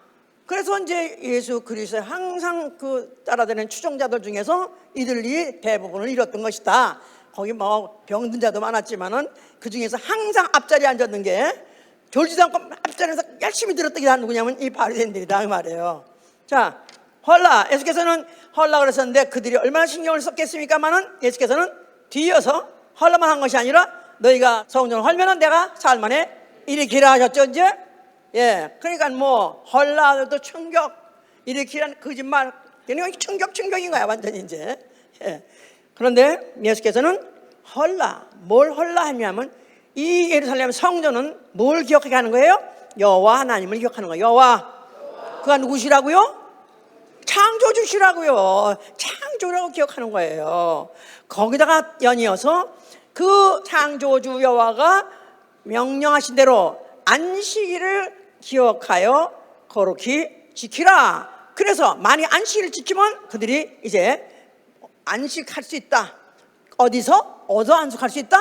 그래서 이제 예수 그리스도의 항상 그 따라다니는 추종자들 중에서 이들이 대부분을 잃었던 것이다. 거기 뭐 병든 자도 많았지만은 그 중에서 항상 앞자리에 앉았는 게 졸지도 않고 앞자리에서 열심히 들었던 게 다 누구냐면 이 바리새인들이다 그 말이에요. 자, 헐라. 예수께서는 헐라 그랬었는데 그들이 얼마나 신경을 썼겠습니까마는 예수께서는 뒤이어서 헐라만 한 것이 아니라 너희가 성전을 헐면은 내가 사흘 만에 일으키라 하셨죠. 이제 예, 그러니까 뭐 헐라도 충격, 일으키라는 거짓말, 그러니까 충격인 거야 완전히 이제. 예. 그런데 예수께서는 헐라, 뭘 헐라 하냐면 이 예루살렘 성전은 뭘 기억하게 하는 거예요? 여호와 하나님을 기억하는 거예요. 여호와. 그가 누구시라고요? 창조주시라고요. 창조라고 기억하는 거예요. 거기다가 연이어서 그 창조주 여호와가 명령하신 대로 안식일을 기억하여 거룩히 지키라. 그래서 만약 안식일을 지키면 그들이 이제 안식할 수 있다. 어디서 안식할 수 있다?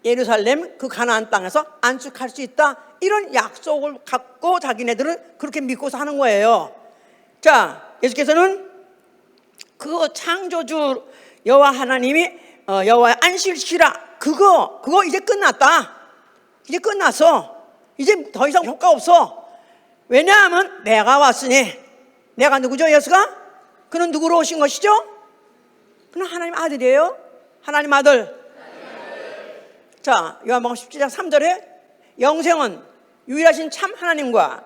예루살렘 그 가나안 땅에서 안식할 수 있다. 이런 약속을 갖고 자기네들은 그렇게 믿고서 하는 거예요. 자, 예수께서는 그 창조주 여호와 하나님이 여호와의 안식일 지키라. 그거 이제 끝났다. 이제 끝났어. 이제 더 이상 효과 없어. 왜냐하면 내가 왔으니. 내가 누구죠? 예수가? 그는 누구로 오신 것이죠? 그는 하나님 아들이에요. 하나님 아들. 자, 요한복음 17장 3절에 영생은 유일하신 참 하나님과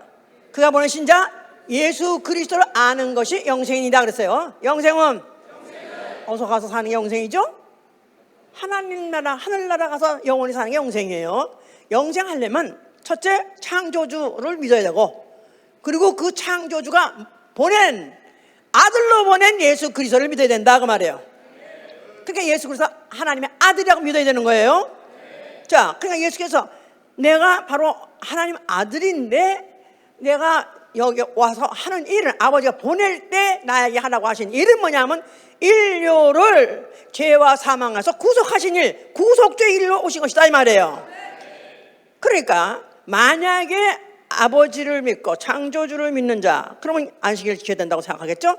그가 보내신 자 예수 그리스도를 아는 것이 영생이다 그랬어요. 영생은 어서 가서 사는 게 영생이죠. 하나님 나라, 하늘나라 가서 영원히 사는 게 영생이에요. 영생하려면 첫째 창조주를 믿어야 되고, 그리고 그 창조주가 아들로 보낸 예수 그리스도를 믿어야 된다 그 말이에요. 그러니까 예수 그리스도 하나님의 아들이라고 믿어야 되는 거예요. 자, 그러니까 예수께서 내가 바로 하나님 아들인데 내가 여기 와서 하는 일은 아버지가 보낼 때 나에게 하라고 하신 일은 뭐냐면 인류를 죄와 사망에서 구속하신 일, 구속주의 일로 오신 것이다 이 말이에요. 그러니까 만약에 아버지를 믿고 창조주를 믿는 자, 그러면 안식일을 지켜야 된다고 생각하겠죠?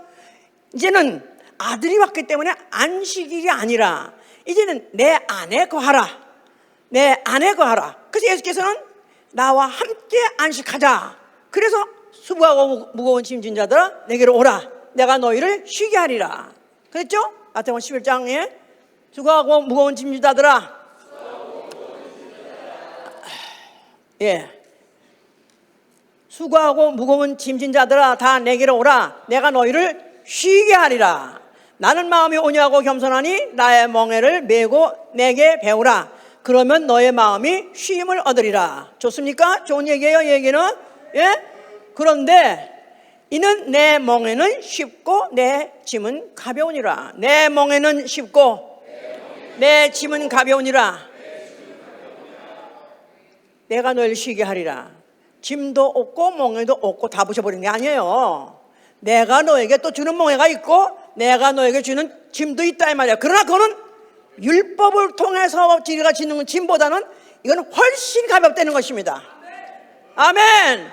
이제는 아들이 왔기 때문에 안식일이 아니라 이제는 내 안에 거하라. 내 안에 거하라. 그래서 예수께서는 나와 함께 안식하자. 그래서 수고하고 무거운 짐진 자들아 내게로 오라. 내가 너희를 쉬게 하리라. 그랬죠? 마태복음 11장에 수고하고 무거운 짐진 자들아. 예. 수고하고 무거운 짐진 자들아 다 내게로 오라. 내가 너희를 쉬게 하리라. 나는 마음이 온유하고 겸손하니 나의 멍에를 메고 내게 배우라. 그러면 너의 마음이 쉼을 얻으리라. 좋습니까? 좋은 얘기예요, 얘기는. 예? 그런데 이는 내 멍에는 쉽고 내 짐은 가벼우니라. 내 멍에는 쉽고 내 짐은 가벼우니라. 내가 너를 쉬게 하리라. 짐도 없고 멍에도 없고 다 부셔버리는 게 아니에요. 내가 너에게 또 주는 멍에가 있고 내가 너에게 주는 짐도 있다 이 말이야. 그러나 그거는 율법을 통해서 우리가 지는 짐보다는 이건 훨씬 가볍다는 것입니다. 아멘.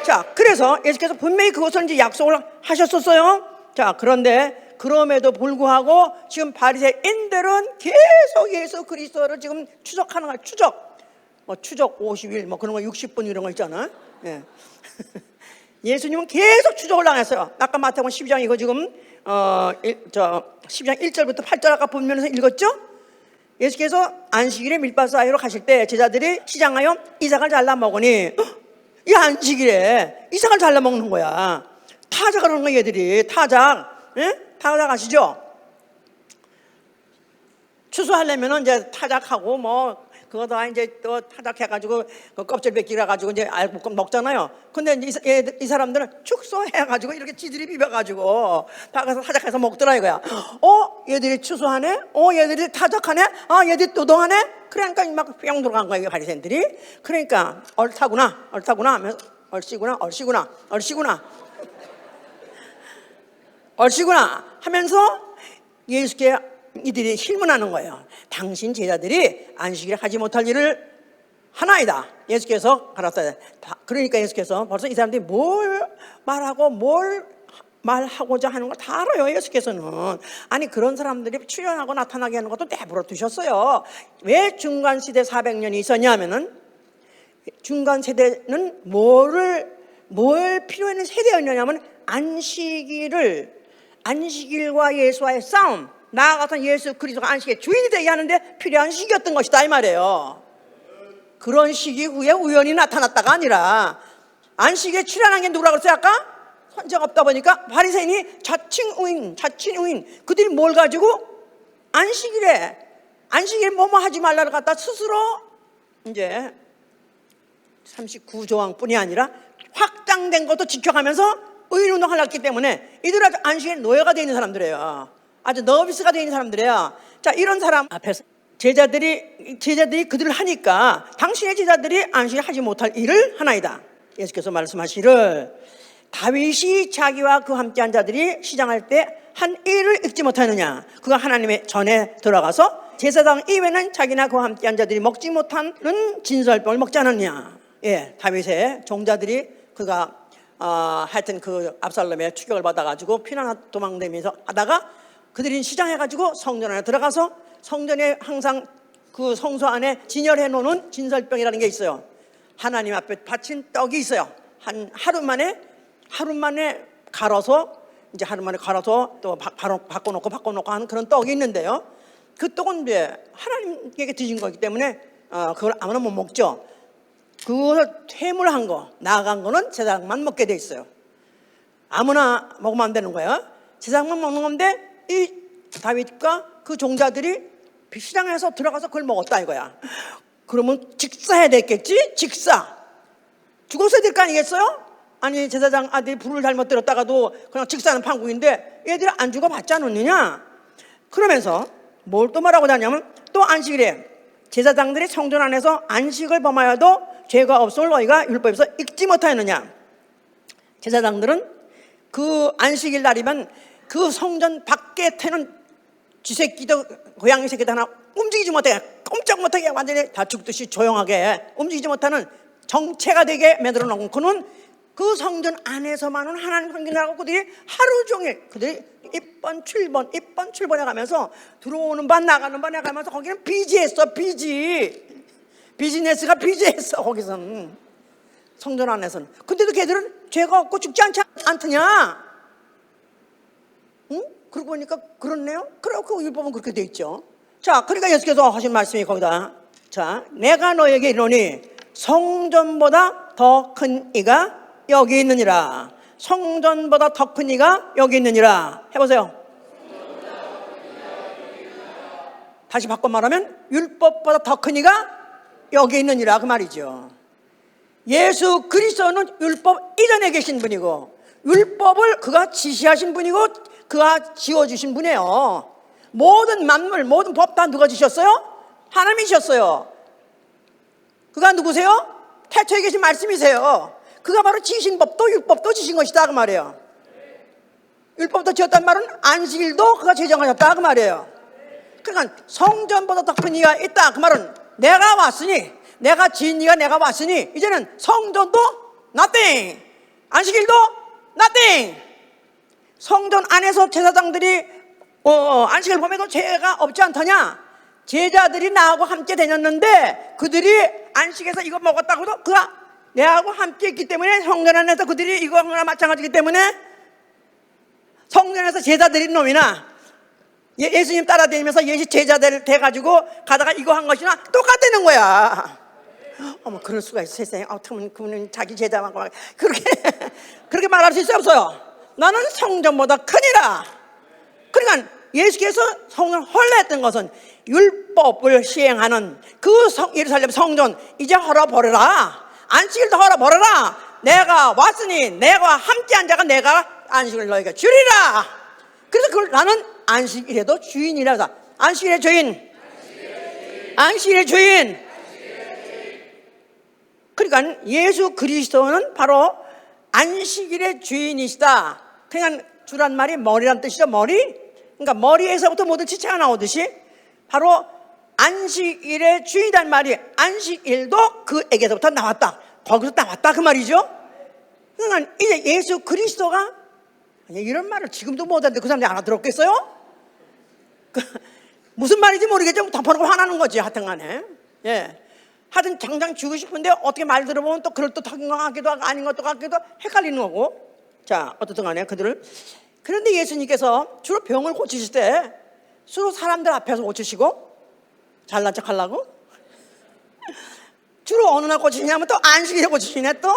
자, 그래서 예수께서 분명히 그것을 이제 약속을 하셨었어요. 자, 그런데 그럼에도 불구하고 지금 바리새인들은 계속 예수 그리스도를 지금 추적하는 거야. 추적 50일 그런 거 60분 이런 거 있잖아. 예. 예수님은 계속 추적을 당했어요. 아까 마태복음 12장 이거 지금 12장 1절부터 8절 아까 본면에서 읽었죠? 예수께서 안식일에 밀밭 사이로 가실 때 제자들이 시장하여 이삭을 잘라 먹으니 이 안식일에 이삭을 잘라 먹는 거야. 타작을 하는 거야 얘들이. 타작. 예? 타작 아시죠? 추수하려면은 이제 타작하고 그거 다 이제 또 타작해가지고 그 껍질 벗기라가지고 이제 알고 먹잖아요. 근데 이제 이 사람들은 축소해가지고 이렇게 지들이 비벼가지고 다 가서 타작해서 먹더라 이거야. 얘들이 추수하네? 얘들이 타작하네? 얘들이 노동하네? 그러니까 막 뿅 들어간 거야, 바리새인들이. 그러니까 옳다구나 하면서 얼씨구나 하면서 예수께 이들이 실문하는 거예요. 당신 제자들이 안식일에 하지 못할 일을 하나이다. 예수께서 가라사대. 그러니까 예수께서 벌써 이 사람들이 뭘 말하고 뭘 말하고자 하는 걸 다 알아요. 예수께서는. 아니 그런 사람들이 출현하고 나타나게 하는 것도 내버려 두셨어요. 왜 중간시대 400년이 있었냐면은 중간세대는 뭘 필요했는 세대였냐면 안식일과 예수와의 싸움, 나아가서 예수 그리스도가 안식의 주인이 되게 하는데 필요한 시기였던 것이다 이 말이에요. 그런 시기 후에 우연히 나타났다가 아니라 안식에 출연한 게 누구라고 그랬어요 아까? 선지자가 없다 보니까 바리새인이 자칭우인 그들이 뭘 가지고 안식일에 뭐뭐 하지 말라를 갖다 스스로 이제 39조항뿐이 아니라 확장된 것도 지켜가면서 의인운동을 했기 때문에 이들 아주 안식의 노예가 되어 있는 사람들이에요. 아주 너비스가 되어 있는 사람들이에요. 자, 이런 사람 앞에서 제자들이 그들을 하니까 당신의 제자들이 안식에 하지 못할 일을 하나이다. 예수께서 말씀하시기를 다윗이 자기와 그 함께한 자들이 시장할 때 한 일을 잊지 못하느냐. 그가 하나님의 전에 들어가서 제사장 이외에는 자기나 그와 함께한 자들이 먹지 못하는 진설병을 먹지 않았냐. 예, 다윗의 종자들이 그가 하여튼 그 압살롬의 추격을 받아가지고 피난 도망다니면서 하다가 그들이 시장해가지고 성전 안에 들어가서 성전에 항상 그 성소 안에 진열해 놓는 진설병이라는 게 있어요. 하나님 앞에 바친 떡이 있어요. 하루 만에 갈아서 또 바꿔놓고 하는 그런 떡이 있는데요. 그 떡은 이제 하나님께 드신 거기 때문에 그걸 아무나 못 먹죠. 그것을 퇴물한 거, 나아간 거는 제사장만 먹게 돼 있어요. 아무나 먹으면 안 되는 거예요. 제사장만 먹는 건데 이 다윗과 그 종자들이 시장에서 들어가서 그걸 먹었다 이거야. 그러면 직사해야 됐겠지? 직사. 죽었어야 될 거 아니겠어요? 아니 제사장 아들이 불을 잘못 들었다가도 그냥 직사는 판국인데 얘들이 안 죽어봤지 않느냐? 그러면서 뭘 또 말하고 다냐면 또 안식일에 제사장들이 성전 안에서 안식을 범하여도 죄가 없음을 너희가 율법에서 읽지 못하였느냐. 제사장들은 그 안식일 날이면 그 성전 밖에 태는 쥐새끼도 고양이 새끼도 하나 움직이지 못하게 꼼짝 못하게 완전히 다 죽듯이 조용하게 움직이지 못하는 정체가 되게 만들어 놓은 그는 그 성전 안에서만은 하나님 섬기느라고 그들이 하루 종일 그들이 입번 출번해 가면서 들어오는 반 나가는 반에 가면서 거기는 비지했어. 비즈니스가 비지했어. 거기서는 성전 안에서는. 근데도 걔들은 죄가 없고 죽지 않더냐? 응? 그러고 보니까 그렇네요. 그래고 그 율법은 그렇게 돼 있죠. 자, 그러니까 예수께서 하신 말씀이 거기다. 자, 내가 너에게 이르노니 성전보다 더 큰 이가 여기 있느니라. 성전보다 더 큰 이가 여기 있느니라. 해보세요. 다시 바꿔 말하면 율법보다 더 큰 이가 여기 있느니라 그 말이죠. 예수 그리스도는 율법 이전에 계신 분이고 율법을 그가 지시하신 분이고 그가 지어주신 분이에요. 모든 만물 모든 법 다 누가 지셨어요? 하나님이셨어요. 그가 누구세요? 태초에 계신 말씀이세요. 그가 바로 지신 법도 율법도 지신 것이다 그 말이에요. 율법도 지었단 말은 안식일도 그가 제정하셨다 그 말이에요. 그러니까 성전보다 더 큰 이가 있다 그 말은 내가 왔으니 내가 지은 이가 내가 왔으니 이제는 성전도 nothing, 안식일도 nothing. 성전 안에서 제사장들이 안식을 범해도 죄가 없지 않더냐? 제자들이 나하고 함께 다녔는데 그들이 안식에서 이거 먹었다고도 그가 내하고 함께 있기 때문에 성전 안에서 그들이 이거나 마찬가지이기 때문에 성전에서 제자들인 놈이나 예수님 따라다니면서 예수 제자들 돼가지고 가다가 이거 한 것이나 똑같다는 거야. 어머 그럴 수가 있어 세상에. 그분은 자기 제자만 그렇게 말할 수 있어요 없어요? 나는 성전보다 크니라. 그러니까 예수께서 성전을 헐레했던 것은 율법을 시행하는 그 예루살렘 성전 이제 헐어버려라. 안식일도 헐어버려라. 내가 왔으니 내가 함께한 자가 내가 안식을 너희가 주리라. 그래서 그걸 나는 안식일에도 주인이라 해서 안식일의 주인. 안식일의 주인. 그러니까 예수 그리스도는 바로 안식일의 주인이시다. 그러니까 주란 말이 머리란 뜻이죠. 머리. 그러니까 머리에서부터 모든 지체가 나오듯이 바로 안식일의 주인이란 말이 안식일도 그에게서부터 나왔다. 거기서 나왔다 그 말이죠. 그러니까 이제 예수 그리스도가 이런 말을 지금도 못하는데 그 사람들이 알아들었겠어요? 무슨 말인지 모르겠죠. 덮어놓고 화나는 거지 하여튼간에. 예. 하여튼 당장 주고 싶은데 어떻게 말 들어보면 또 그럴듯한 것 같기도 하고 아닌 것도 같기도 헷갈리는 거고. 자, 어떻든 간에 그들을. 그런데 예수님께서 주로 병을 고치실 때 주로 사람들 앞에서 고치시고 잘난 척 하려고 주로 어느 날 고치시냐면 또 안식일에 고치시네. 또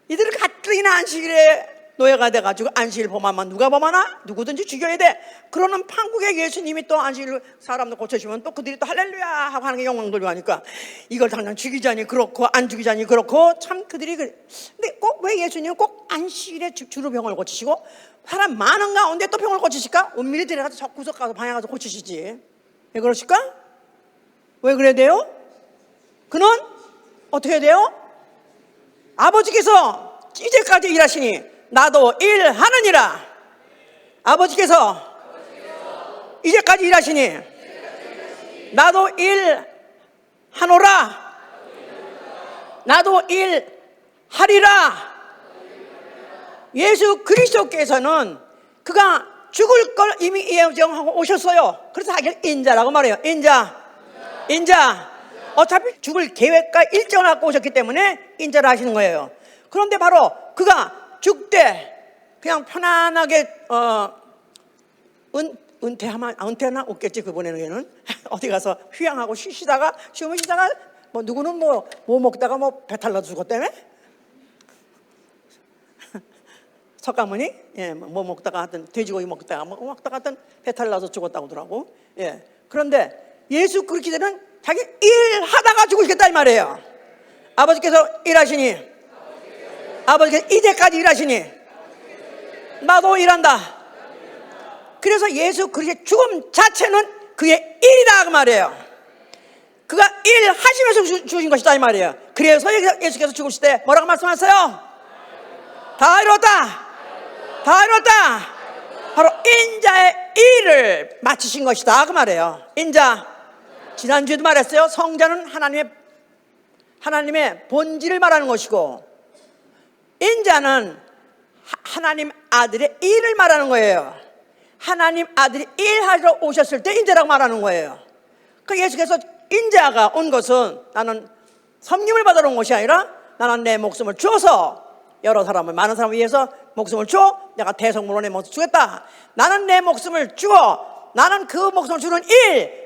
이들을 가뜩이나 안식일에 노예가 돼가지고 안식일 범하면 누가 범하나? 누구든지 죽여야 돼. 그러는 판국에 예수님이 또 안식일 사람들 고쳐주면 또 그들이 또 할렐루야 하고 하는 게 영광 돌고 하니까 이걸 당장 죽이자니 그렇고 안 죽이자니 그렇고 참 그들이 근데 꼭 왜 예수님은 꼭 안식일에 주로 병을 고치시고 사람 많은 가운데 또 병을 고치실까? 은밀히 들어가서 저 구석 가서 방에 가서 고치시지. 왜 그러실까? 왜 그래야 돼요? 그는 어떻게 해야 돼요? 아버지께서 이제까지 일하시니 나도 일하느니라. 아버지께서 이제까지 일하시니 나도 일하노라. 나도 일하리라. 예수 그리스도께서는 그가 죽을 걸 이미 예정하고 오셨어요. 그래서 하길 인자라고 말해요. 인자. 어차피 죽을 계획과 일정을 갖고 오셨기 때문에 인자를 하시는 거예요. 그런데 바로 그가 죽되 그냥 편안하게 은퇴나 없겠지. 그번에는 어디 가서 휴양하고 쉬시다가 뭐 누구는 뭐 먹다가 뭐 배탈 나서 죽었다며. 석가모니 뭐 먹다가 하여튼 돼지고기 먹다가 하여튼 배탈 나서 죽었다고 하더라고. 그런데 예수 그리스도는 자기 일하다가 죽으시겠다 이 말이에요. 아버지께서 일하시니 아버지께서 이제까지 일하시니 나도 일한다. 그래서 예수 그리스도의 죽음 자체는 그의 일이다 그 말이에요. 그가 일하시면서 죽으신 것이다 이 말이에요. 그래서 예수께서 죽으실 때 뭐라고 말씀하셨어요? 다 이뤘다. 바로 인자의 일을 마치신 것이다 그 말이에요. 인자. 지난주에도 말했어요. 성자는 하나님의 본질을 말하는 것이고 인자는 하나님 아들의 일을 말하는 거예요. 하나님 아들이 일하러 오셨을 때 인자라고 말하는 거예요. 그 예수께서 인자가 온 것은 나는 섬김을 받으러 온 것이 아니라 나는 내 목숨을 주어서 여러 사람을 많은 사람을 위해서 목숨을 줘. 내가 대성물로 내 목숨을 주겠다. 나는 내 목숨을 주어 나는 그 목숨을 주는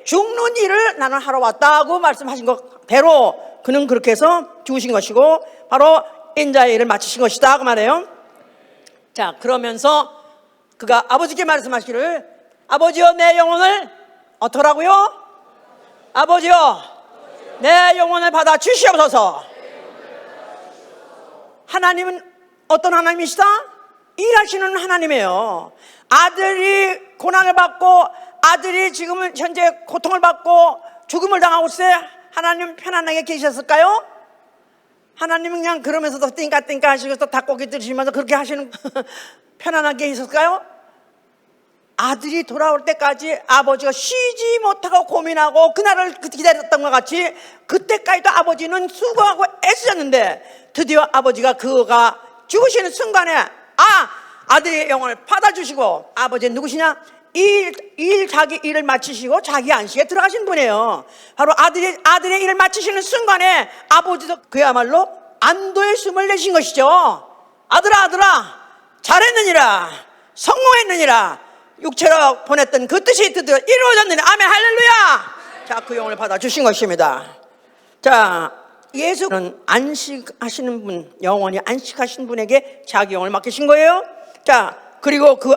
죽는 일을 나는 하러 왔다고 말씀하신 것대로 그는 그렇게 해서 죽으신 것이고 바로 인자의 일을 마치신 것이다 그 말이에요. 자, 그러면서 그가 아버지께 말씀하시기를 아버지여 내 영혼을 어떠라고요? 아버지여 내 영혼을 받아 주시옵소서. 하나님은 어떤 하나님이시다? 일하시는 하나님이에요. 아들이 고난을 받고 아들이 지금은 현재 고통을 받고 죽음을 당하고 있을 때 하나님 편안하게 계셨을까요? 하나님은 그냥 그러면서도 띵까띵까 하시면서 닭고기 드시면서 그렇게 하시는 편안하게 있었을까요? 아들이 돌아올 때까지 아버지가 쉬지 못하고 고민하고 그날을 기다렸던 것 같이 그때까지도 아버지는 수고하고 애쓰셨는데 드디어 아버지가 그가 죽으시는 순간에 아들의 영혼을 받아주시고 아버지는 누구시냐? 자기 일을 마치시고 자기 안식에 들어가신 분이에요. 바로 아들의 일을 마치시는 순간에 아버지도 그야말로 안도의 숨을 내신 것이죠. 아들아 잘했느니라 성공했느니라 육체로 보냈던 그 뜻이 드디어 이루어졌느니라. 아멘 할렐루야. 자, 그 영혼을 받아주신 것입니다. 자, 예수는 안식하시는 분, 영원히 안식하신 분에게 자기 영혼을 맡기신 거예요. 자, 그리고 그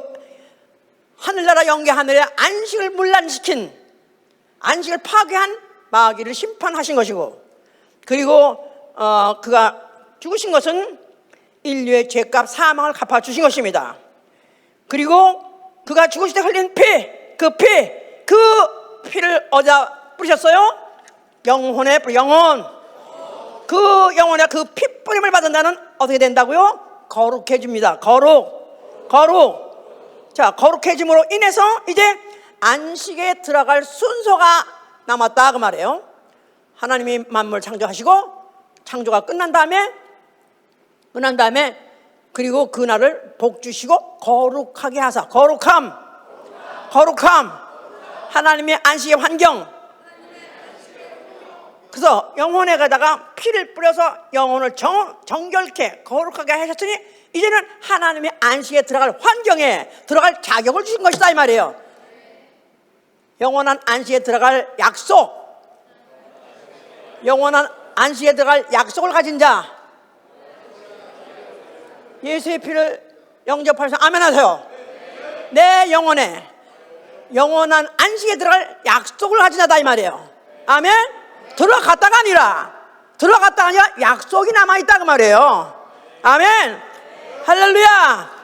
하늘나라 영계 하늘에 안식을 문란시킨 안식을 파괴한 마귀를 심판하신 것이고 그리고 그가 죽으신 것은 인류의 죄값 사망을 갚아주신 것입니다. 그리고 그가 죽으실 때 흘린 그 피를 어디다 뿌리셨어요? 영혼에 그 영혼에 그 피 뿌림을 받은 자는 어떻게 된다고요? 거룩해집니다. 거룩. 자, 거룩해짐으로 인해서 이제 안식에 들어갈 순서가 남았다 그 말이에요. 하나님이 만물 창조하시고 창조가 끝난 다음에 그리고 그날을 복 주시고 거룩하게 하사 거룩함 하나님의 안식의 환경. 그래서 영혼에 가다가 피를 뿌려서 영혼을 정결케 거룩하게 하셨으니 이제는 하나님의 안식에 들어갈 환경에 들어갈 자격을 주신 것이다 이 말이에요. 영원한 안식에 들어갈 약속, 영원한 안식에 들어갈 약속을 가진 자, 예수의 피를 영접하셔서 아멘 하세요. 내 영혼에 영원한 안식에 들어갈 약속을 가진 자다 이 말이에요. 아멘. 들어갔다가 아니라 약속이 남아있다 그 말이에요. 아멘. 할렐루야.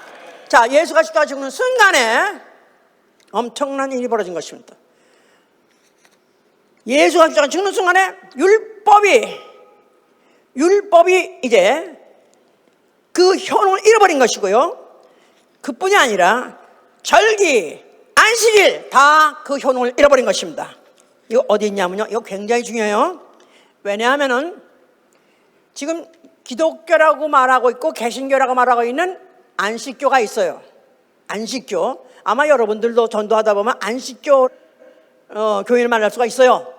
자, 예수가 십자가에 죽는 순간에 엄청난 일이 벌어진 것입니다. 예수가 십자가에 죽는 순간에 율법이 이제 그 효능을 잃어버린 것이고요. 그뿐이 아니라 절기, 안식일 다 그 효능을 잃어버린 것입니다. 이거 어디 있냐면요, 이거 굉장히 중요해요. 왜냐하면은 지금 기독교라고 말하고 있고 개신교라고 말하고 있는 안식교가 있어요. 안식교. 아마 여러분들도 전도하다 보면 안식교 교회를 만날 수가 있어요.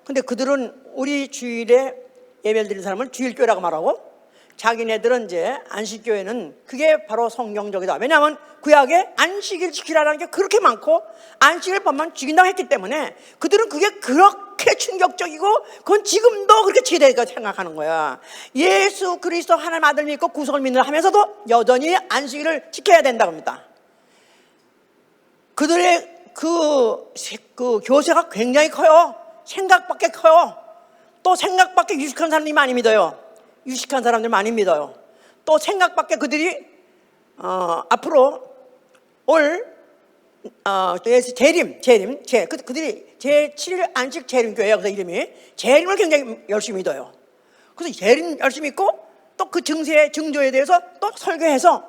근데 그들은 우리 주일에 예배를 드리는 사람을 주일교회라고 말하고, 자기네들은 이제 안식교회는 그게 바로 성경적이다. 왜냐하면 구약에 안식일 지키라는 게 그렇게 많고 안식일 법만 지킨다고 했기 때문에 그들은 그게 그렇게 충격적이고 그건 지금도 그렇게 지대가 생각하는 거야. 예수 그리스도 하나님 아들 믿고 구속을 믿는 하면서도 여전히 안식일을 지켜야 된다고 합니다. 그들의 그 교세가 굉장히 커요. 생각밖에 커요. 또 생각밖에 유식한 사람들이 많이 믿어요. 유식한 사람들 많이 믿어요. 또 생각밖에 그들이 앞으로 올 그들이 제7일 안식 재림교회예요. 그래서 이름이 재림을 굉장히 열심히 믿어요. 그래서 재림 열심히 믿고 또 그 증조에 대해서 또 설교해서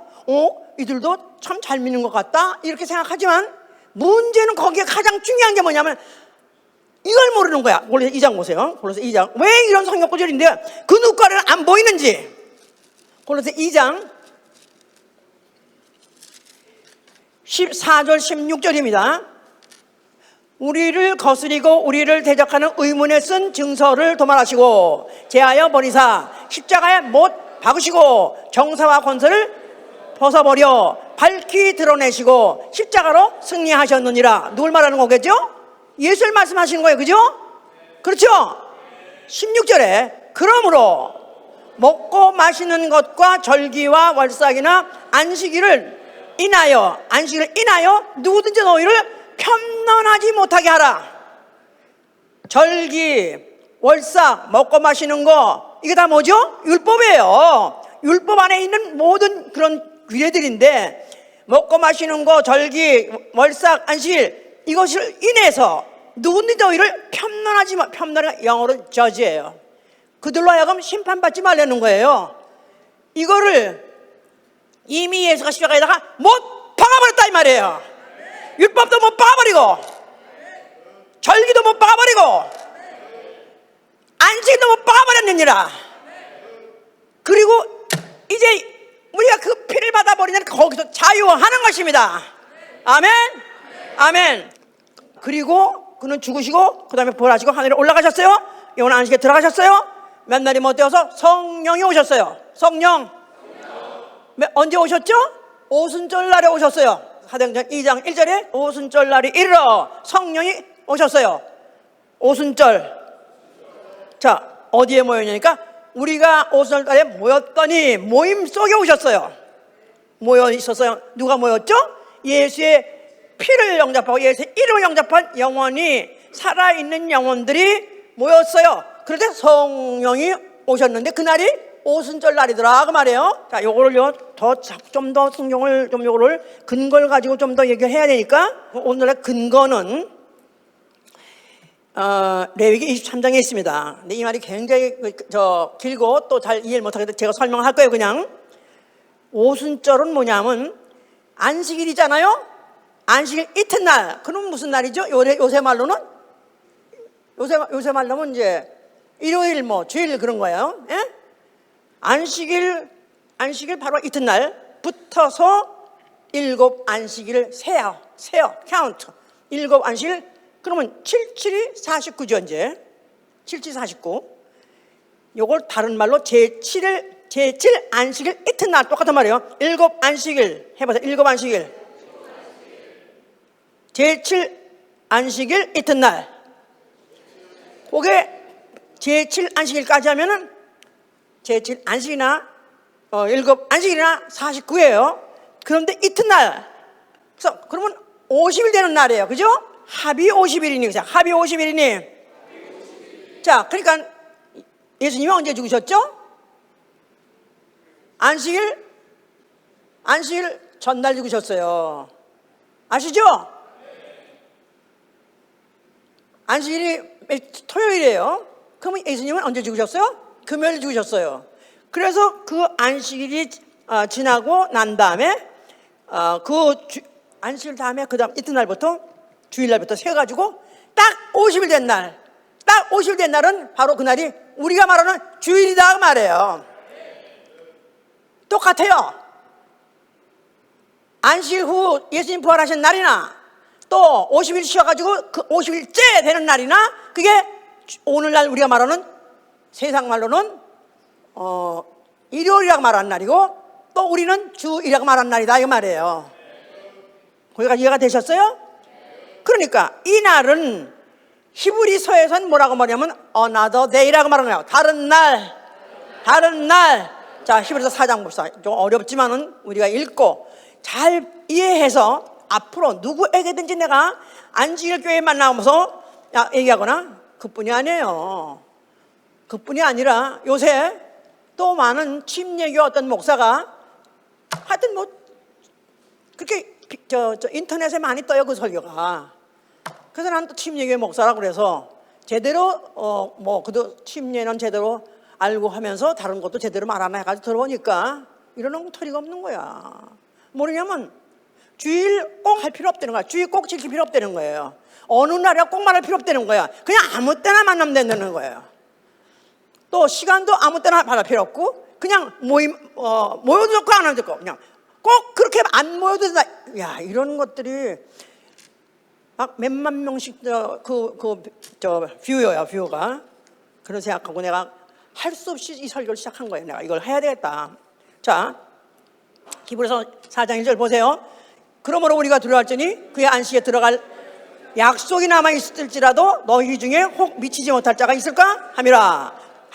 이들도 참 잘 믿는 것 같다 이렇게 생각하지만, 문제는 거기에 가장 중요한 게 뭐냐면 이걸 모르는 거야. 골로새 2장 보세요. 골로새 2장. 왜 이런 성경 구절인데 그 눈가리는 안 보이는지. 골로새 2장 14절 16절입니다. 우리를 거스리고 우리를 대적하는 의문에 쓴 증서를 도말하시고 제하여 버리사 십자가에 못 박으시고 정사와 권세를 벗어버려 밝히 드러내시고 십자가로 승리하셨느니라. 누굴 말하는 거겠죠? 예수를 말씀하시는 거예요. 그죠? 그렇죠? 16절에 그러므로 먹고 마시는 것과 절기와 월삭이나 안식일을 인하여 누구든지 너희를 편론하지 못하게 하라. 절기, 월삭, 먹고 마시는 거 이게 다 뭐죠? 율법이에요. 율법 안에 있는 모든 그런 규례들인데, 먹고 마시는 거, 절기, 월삭, 안식일 이것을 인해서 누구든지 너희를 편론은 영어로 judge예요. 그들로 하여금 심판받지 말라는 거예요. 이거를 이미 예수가 십자가에다가 못 박아버렸다 이 말이에요. 율법도 못 박아버리고 절기도 못 박아버리고 안식일도 못 박아버렸느니라. 그리고 이제 우리가 그 피를 받아버리면 거기서 자유하는 것입니다. 아멘. 아멘. 그리고 그는 죽으시고 그 다음에 부활하시고 하늘에 올라가셨어요. 영원 안식에 들어가셨어요. 몇 날이 못 되어서 성령이 오셨어요. 성령 언제 오셨죠? 오순절 날에 오셨어요. 사도행전 2장 1절에 오순절 날이 이르러 성령이 오셨어요. 오순절. 자, 어디에 모였냐니까 우리가 오순절 날에 모였더니 모임 속에 오셨어요. 모여 있었어요. 누가 모였죠? 예수의 피를 영접하고 예수의 이름을 영접한 영원히 살아있는 영혼들이 모였어요. 그런데 성령이 오셨는데 그날이 오순절 날이더라 그 말이에요. 자, 요거를요 좀 더 성경을 좀 요거를 근거를 가지고 좀 더 얘기를 해야 되니까 오늘의 근거는 레위기 23장에 있습니다. 근데 이 말이 굉장히 길고 또 잘 이해를 못하겠는데 제가 설명을 할 거예요. 그냥 오순절은 뭐냐면 안식일이잖아요. 안식일 이튿날. 그럼 무슨 날이죠? 요새 말로는 요새 말로는 이제 일요일 주일 그런 거예요. 예? 안식일 바로 이튿날 붙어서 7 안식일을 세요. 카운트. 7 안식일. 그러면 77이 49죠 이제. 77, 49. 요걸 다른 말로 제7일 제7 안식일 이튿날 똑같은 말이에요. 7 안식일 해보세요. 7 안식일. 제7 안식일 이튿날. 그게 제7 안식일까지 하면은 제7 안식이나 7 안식일이나 49예요. 그런데 이튿날. 그래서 그러면 50일 되는 날이에요. 그죠? 합이 50일이니. 합이 50일이니. 자, 그러니까 예수님이 언제 죽으셨죠? 안식일 전날 죽으셨어요. 아시죠? 안식일이 토요일이에요. 그러면 예수님은 언제 죽으셨어요? 금요일 죽으셨어요. 그래서 그 안식일이 지나고 난 다음에 안식일 다음에 그 다음 이튿날부터 주일날부터 세가지고 딱 50일 된 날, 딱 50일 된 날은 바로 그날이 우리가 말하는 주일이다 그 말이에요. 똑같아요. 안식일 후 예수님 부활하신 날이나 또 50일 쉬어가지고 그 50일째 되는 날이나 그게 오늘날 우리가 말하는 세상 말로는 일요일이라고 말하는 날이고 또 우리는 주일이라고 말하는 날이다 이 말이에요. 거기가 이해가 되셨어요? 그러니까 이 날은 히브리서에서는 뭐라고 말하냐면 another day라고 말하는 거예요. 다른 날. 자, 히브리서 4장 봅시다. 좀 어렵지만은 우리가 읽고 잘 이해해서 앞으로 누구에게든지 내가 안식일 교회 만나면서 얘기하거나 그뿐이 아니에요. 그뿐이 아니라 요새 또 많은 침례교 어떤 목사가 하여튼 뭐 그렇게 인터넷에 많이 떠요 그 설교가. 그래서 나는 또 침례교회 목사라고 그래서 제대로 그래도 침례는 제대로 알고 하면서 다른 것도 제대로 말 안 해가지고 들어보니까 이런 엉터리가 없는 거야. 뭐냐면 주일 꼭 할 필요 없다는 거야. 주일 꼭 지킬 필요 없다는 거예요. 어느 날이야 꼭 말할 필요 없다는 거야. 그냥 아무 때나 만나면 된다는 거예요. 또 시간도 아무 때나 말할 필요 없고 그냥 모여도 좋고 안 해도 좋고 그냥 꼭 그렇게 안 모여도 된다. 야, 이런 것들이 막 몇만 명씩 뷰가 그런 생각하고 내가 할 수 없이 이 설교를 시작한 거예요. 내가 이걸 해야 되겠다. 자, 히브리서 4장 1절 보세요. 그러므로 우리가 두려워할지니 그의 안식에 들어갈 약속이 남아있을지라도 너희 중에 혹 미치지 못할 자가 있을까? 함이라.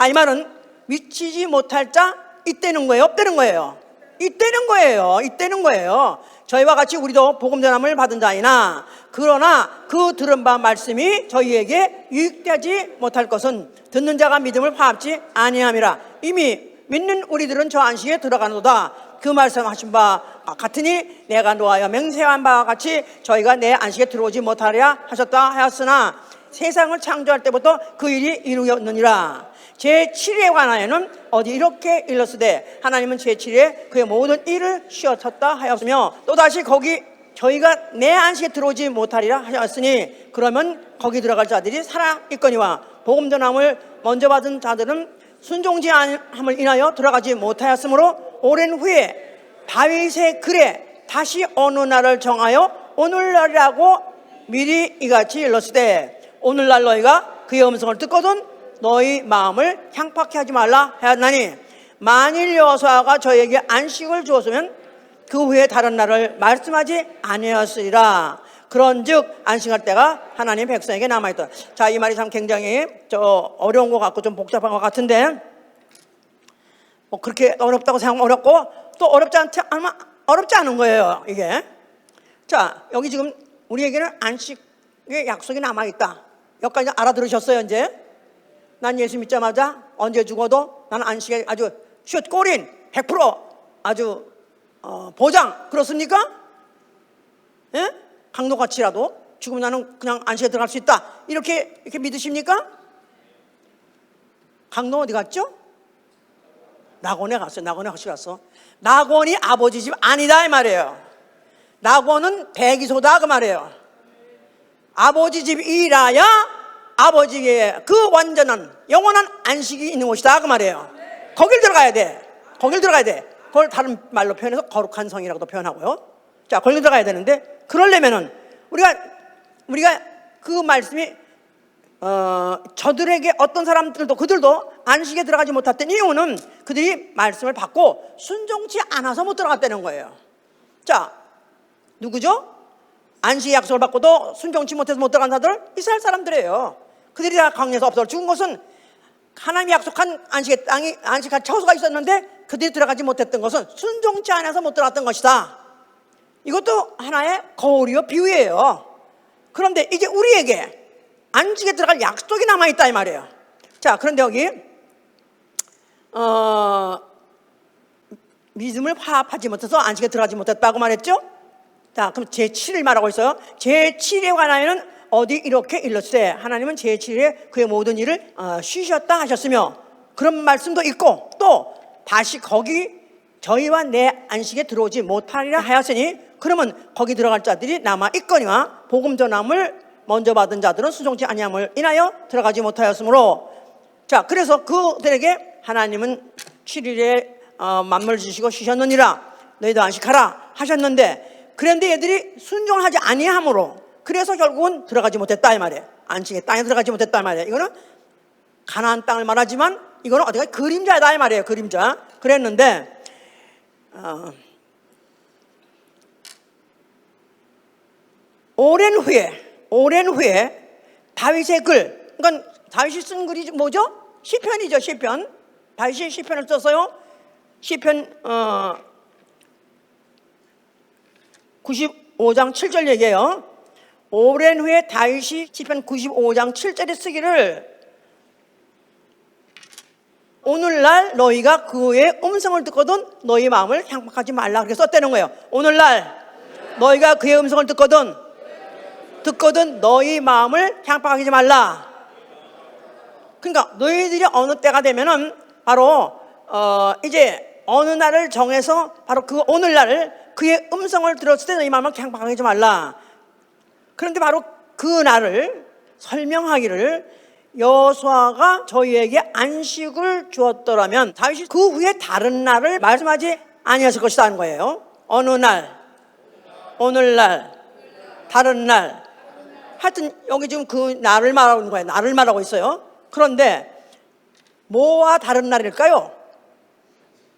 이 말은 미치지 못할 자 있다는 거예요? 없다는 거예요? 있다는 거예요. 저희와 같이 우리도 복음 전함을 받은 자이나 그러나 그 들은 바 말씀이 저희에게 유익되지 못할 것은 듣는 자가 믿음을 파합지 아니함이라. 이미 믿는 우리들은 저 안식에 들어가노다. 그 말씀하신 바 같으니 내가 노하여 맹세한 바와 같이 저희가 내 안식에 들어오지 못하려 하셨다 하였으나 세상을 창조할 때부터 그 일이 이루었느니라. 제7일에 관하여는 어디 이렇게 일렀으되 하나님은 제7일에 그의 모든 일을 쉬었다 하였으며 또다시 거기 저희가 내 안식에 들어오지 못하리라 하셨으니 그러면 거기 들어갈 자들이 살아있거니와 복음 전함을 먼저 받은 자들은 순종지 않음을 인하여 들어가지 못하였으므로 오랜 후에 다윗의 글에 다시 어느 날을 정하여 오늘날이라고 미리 이같이 일렀으되 오늘날 너희가 그의 음성을 듣거든 너희 마음을 향팍해 하지 말라 하였나니 만일 여호수아가 저에게 안식을 주었으면 그 후에 다른 날을 말씀하지 아니었으리라. 그런즉 안식할 때가 하나님 백성에게 남아있다. 자, 이 말이 참 굉장히 어려운 것 같고 좀 복잡한 것 같은데 뭐 그렇게 어렵다고 생각하면 어렵고 또 어렵지 않은 거예요 이게. 자, 여기 지금 우리에게는 안식의 약속이 남아있다. 여기까지 알아들으셨어요 이제? 난 예수 믿자마자 언제 죽어도 나는 안식에 아주 슛골인 100% 아주 보장. 그렇습니까? 예? 강도같이라도 죽으면 나는 그냥 안식에 들어갈 수 있다. 이렇게 믿으십니까? 강도 어디 갔죠? 낙원에 갔어요. 낙원에 같이 갔어. 낙원이 아버지 집 아니다 이 말이에요. 낙원은 대기소다 그 말이에요. 아버지 집이라야 아버지의 그 완전한 영원한 안식이 있는 곳이다 그 말이에요. 거길 들어가야 돼. 그걸 다른 말로 표현해서 거룩한 성이라고도 표현하고요. 자, 거길 들어가야 되는데 그러려면은 우리가 그 말씀이 저들에게 어떤 사람들도 그들도 안식에 들어가지 못했던 이유는 그들이 말씀을 받고 순종치 않아서 못 들어갔다는 거예요. 자, 누구죠? 안식의 약속을 받고도 순종치 못해서 못 들어간 자들 이스라엘 사람들이에요. 그들이 다 광야에서 없어 죽은 것은 하나님이 약속한 안식의 땅이 안식할 처소가 있었는데 그들이 들어가지 못했던 것은 순종치 않아서 못 들어갔던 것이다. 이것도 하나의 거울이요 비유예요. 그런데 이제 우리에게 안식에 들어갈 약속이 남아있다 이 말이에요. 자, 그런데 여기 믿음을 화합하지 못해서 안식에 들어가지 못했다고 말했죠. 자, 그럼 제7일 말하고 있어요. 제7일에 관하여는 어디 이렇게 일렀으되 하나님은 제7일에 그의 모든 일을 쉬셨다 하셨으며, 그런 말씀도 있고 또 다시 거기 저희와 내 안식에 들어오지 못하리라 하였으니, 그러면 거기 들어갈 자들이 남아 있거니와 복음 전함을 먼저 받은 자들은 순종치 아니함을 인하여 들어가지 못하였으므로. 자, 그래서 그들에게 하나님은 7일에 만물을 지시고 쉬셨느니라 너희도 안식하라 하셨는데, 그런데 얘들이 순종을 하지 아니함으로 그래서 결국은 들어가지 못했다 이 말이에요. 안식의 땅에 들어가지 못했다 이 말이에요. 이거는 가나안 땅을 말하지만 이거는 어디가 그림자다 이 말이에요. 그림자. 그랬는데 오랜 후에 다윗의 글, 그러니까 다윗이 쓴 글이 뭐죠? 시편이죠. 시편. 다윗이 시편을 썼어요. 시편 95장 7절 얘기해요. 오랜 후에 다윗이 시편 95장 7절에 쓰기를 오늘날 너희가 그의 음성을 듣거든 너희 마음을 향박하지 말라 그렇게 썼다는 거예요. 오늘날 너희가 그의 음성을 듣거든 너희 마음을 향박하지 말라. 그러니까 너희들이 어느 때가 되면은 바로 이제 어느 날을 정해서 바로 그 오늘날을 그의 음성을 들었을 때 너희 마음을 향박하지 말라. 그런데 바로 그 날을 설명하기를 여호수아가 저희에게 안식을 주었더라면 다윗이 그 후에 다른 날을 말씀하지 아니었을 것이다 하는 거예요. 어느 날, 오늘날, 다른 날. 하여튼 여기 지금 그 날을 말하는 거예요. 날을 말하고 있어요. 그런데 뭐와 다른 날일까요?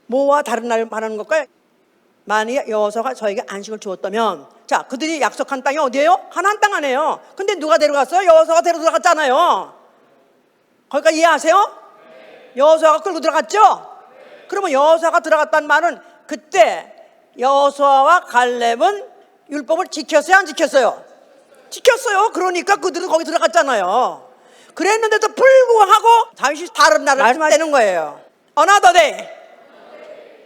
뭐와 다른 날을 말하는 걸까요? 만약 여호수아가 저에게 안식을 주었다면, 자, 그들이 약속한 땅이 어디예요? 가나안 땅 아니에요. 근데 누가 데려갔어요? 여호수아가 데려 들어갔잖아요. 거기까지 이해하세요? 여호수아가 끌고 들어갔죠? 그러면 여호수아가 들어갔다는 말은 그때 여호수아와 갈렙은 율법을 지켰어요? 안 지켰어요? 지켰어요. 그러니까 그들은 거기 들어갔잖아요. 그랬는데도 불구하고 다윗이 다른 날을 말씀하는 거예요. Another day.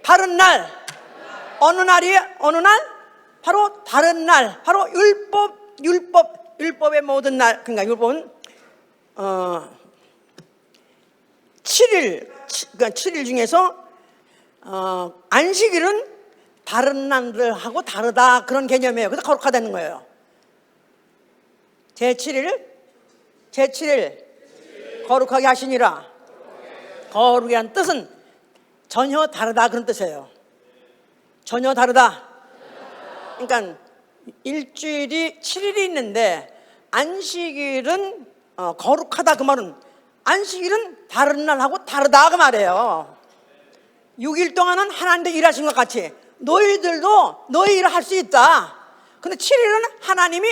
다른 날. 어느 날이에요? 어느 날? 바로 다른 날. 바로 율법의 모든 날. 그러니까 율법은 7일, 그러니까 7일 중에서 안식일은 다른 날들하고 다르다 그런 개념이에요. 그래서 거룩하다는 거예요. 제7일 거룩하게 하시니라. 거룩이란 뜻은 전혀 다르다 그런 뜻이에요. 전혀 다르다. 그러니까 일주일이 7일이 있는데 안식일은 거룩하다 그 말은 안식일은 다른 날하고 다르다 그 말이에요. 6일 동안은 하나님도 일하신 것 같이 너희들도 너희 일을 할 수 있다. 근데 7일은 하나님이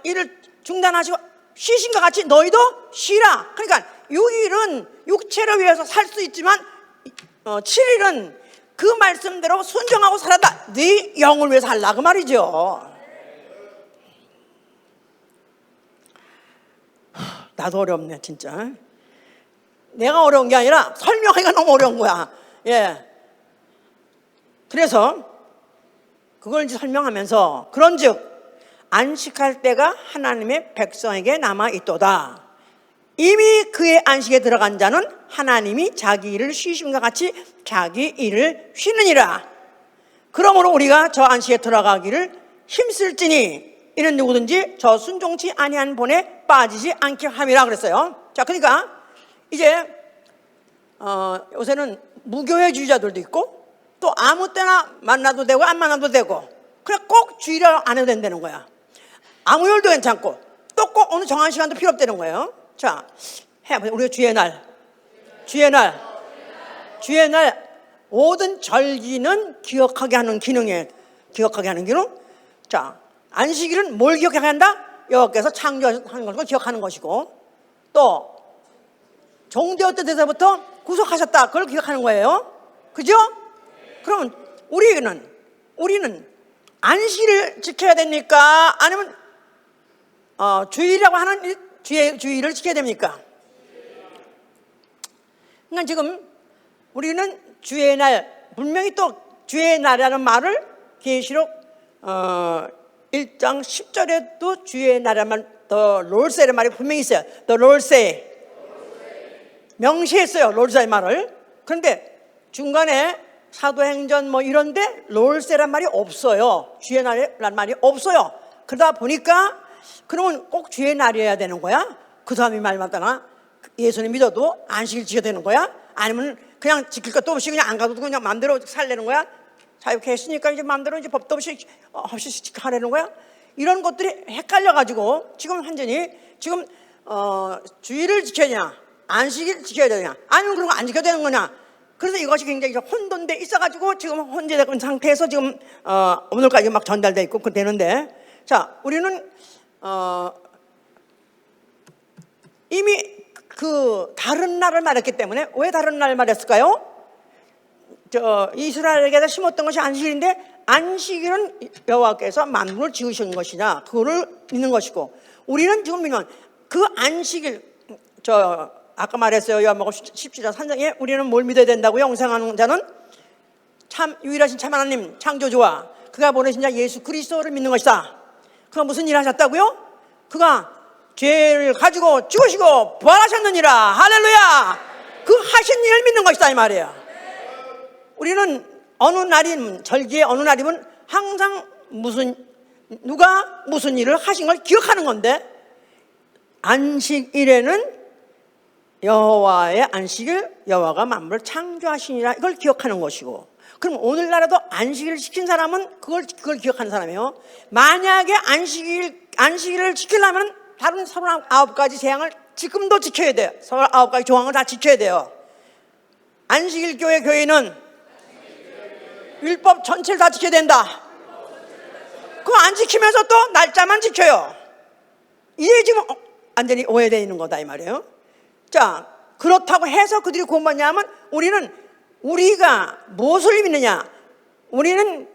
일을 중단하시고 쉬신 것 같이 너희도 쉬라. 그러니까 6일은 육체를 위해서 살 수 있지만 7일은 그 말씀대로 순종하고 살아다 네 영을 위해서 살라 그 말이죠. 나도 어렵네 진짜. 내가 어려운 게 아니라 설명하기가 너무 어려운 거야. 예. 그래서 그걸 이제 설명하면서 그런즉 안식할 때가 하나님의 백성에게 남아 있도다. 이미 그의 안식에 들어간 자는 하나님이 자기 일을 쉬심과 같이 자기 일을 쉬느니라. 그러므로 우리가 저 안식에 들어가기를 힘쓸지니 이는 누구든지 저 순종치 아니한 본에 빠지지 않게 함이라 그랬어요. 자, 그러니까 이제 요새는 무교회주의자들도 있고 또 아무 때나 만나도 되고 안 만나도 되고 그냥 꼭 주일을 안 해도 된다는 거야. 아무 일도 괜찮고 또 꼭 어느 정한 시간도 필요 없다는 거예요. 자, 해보세요. 우리가 주의 날 모든 절기는 기억하게 하는 기능이에요. 기억하게 하는 기능. 자, 안식일은 뭘 기억하게 한다? 여호와께서 창조하는 것을 기억하는 것이고, 또 종되었던 데서부터 구속하셨다, 그걸 기억하는 거예요. 그죠? 그러면 우리는 안식일을 지켜야 됩니까? 아니면 주일이라고 하는 주일을 지켜야 됩니까? 그러니까 지금 우리는 주의 날, 분명히 또 주의 날이라는 말을 계시록 1장 10절에도 주의 날이라는 말, 더 롤세라는 말이 분명히 있어요. 더 롤세 명시했어요, 롤세의 말을. 그런데 중간에 사도행전 뭐 이런데 롤세란 말이 없어요. 주의 날이라는 말이 없어요. 그러다 보니까 그러면 꼭 주의 날이어야 되는 거야? 그 사람이 말 맞다나 예수님 믿어도 안식일 지켜야 되는 거야? 아니면 그냥 지킬 것도 없이 그냥 안 가도 그냥 마음대로 살려는 거야? 자유했으니까 이제 마음대로 이제 법도 없이 하려는 거야? 이런 것들이 헷갈려가지고 지금 완전히 지금 주일을 지켜야 되냐, 안식일 지켜야 되냐, 아니면 그런 거 안 지켜야 되는 거냐? 그래서 이것이 굉장히 혼돈돼 있어가지고 지금 혼재된 상태에서 지금 오늘까지 막 전달돼 있고 되는데, 자, 우리는 이미 그 다른 날을 말했기 때문에, 왜 다른 날 말했을까요? 이스라엘에게서 심었던 것이 안식일인데, 안식일은 여호와께서 만물을 지으신 것이냐, 그거를 믿는 것이고, 우리는 지금 믿는 그 안식일, 아까 말했어요. 요한복음 17장 3장에 우리는 뭘 믿어야 된다고요? 영생하는 자는 참 유일하신 참 하나님 창조주와 그가 보내신 자 예수 그리스도를 믿는 것이다. 그가 무슨 일 하셨다고요? 그가 죄를 가지고 죽으시고 부활하셨느니라. 할렐루야. 그 하신 일을 믿는 것이다, 이 말이에요. 우리는 어느 날이면, 절기의 어느 날이면 항상 누가 무슨 일을 하신 걸 기억하는 건데, 안식일에는 여호와의 안식일, 여호와가 만물을 창조하시니라, 이걸 기억하는 것이고, 그럼 오늘날에도 안식일을 지킨 사람은 그걸 기억하는 사람이에요. 만약에 안식일을 지키려면 다른 39가지 재앙을 지금도 지켜야 돼요. 39가지 조항을 다 지켜야 돼요. 안식일 교회는 율법 전체를 다 지켜야 된다. 그거 안 지키면서 또 날짜만 지켜요. 이게 지금 완전히 오해되어 있는 거다, 이 말이에요. 자, 그렇다고 해서 그들이 구원받냐면, 우리가 무엇을 믿느냐? 우리는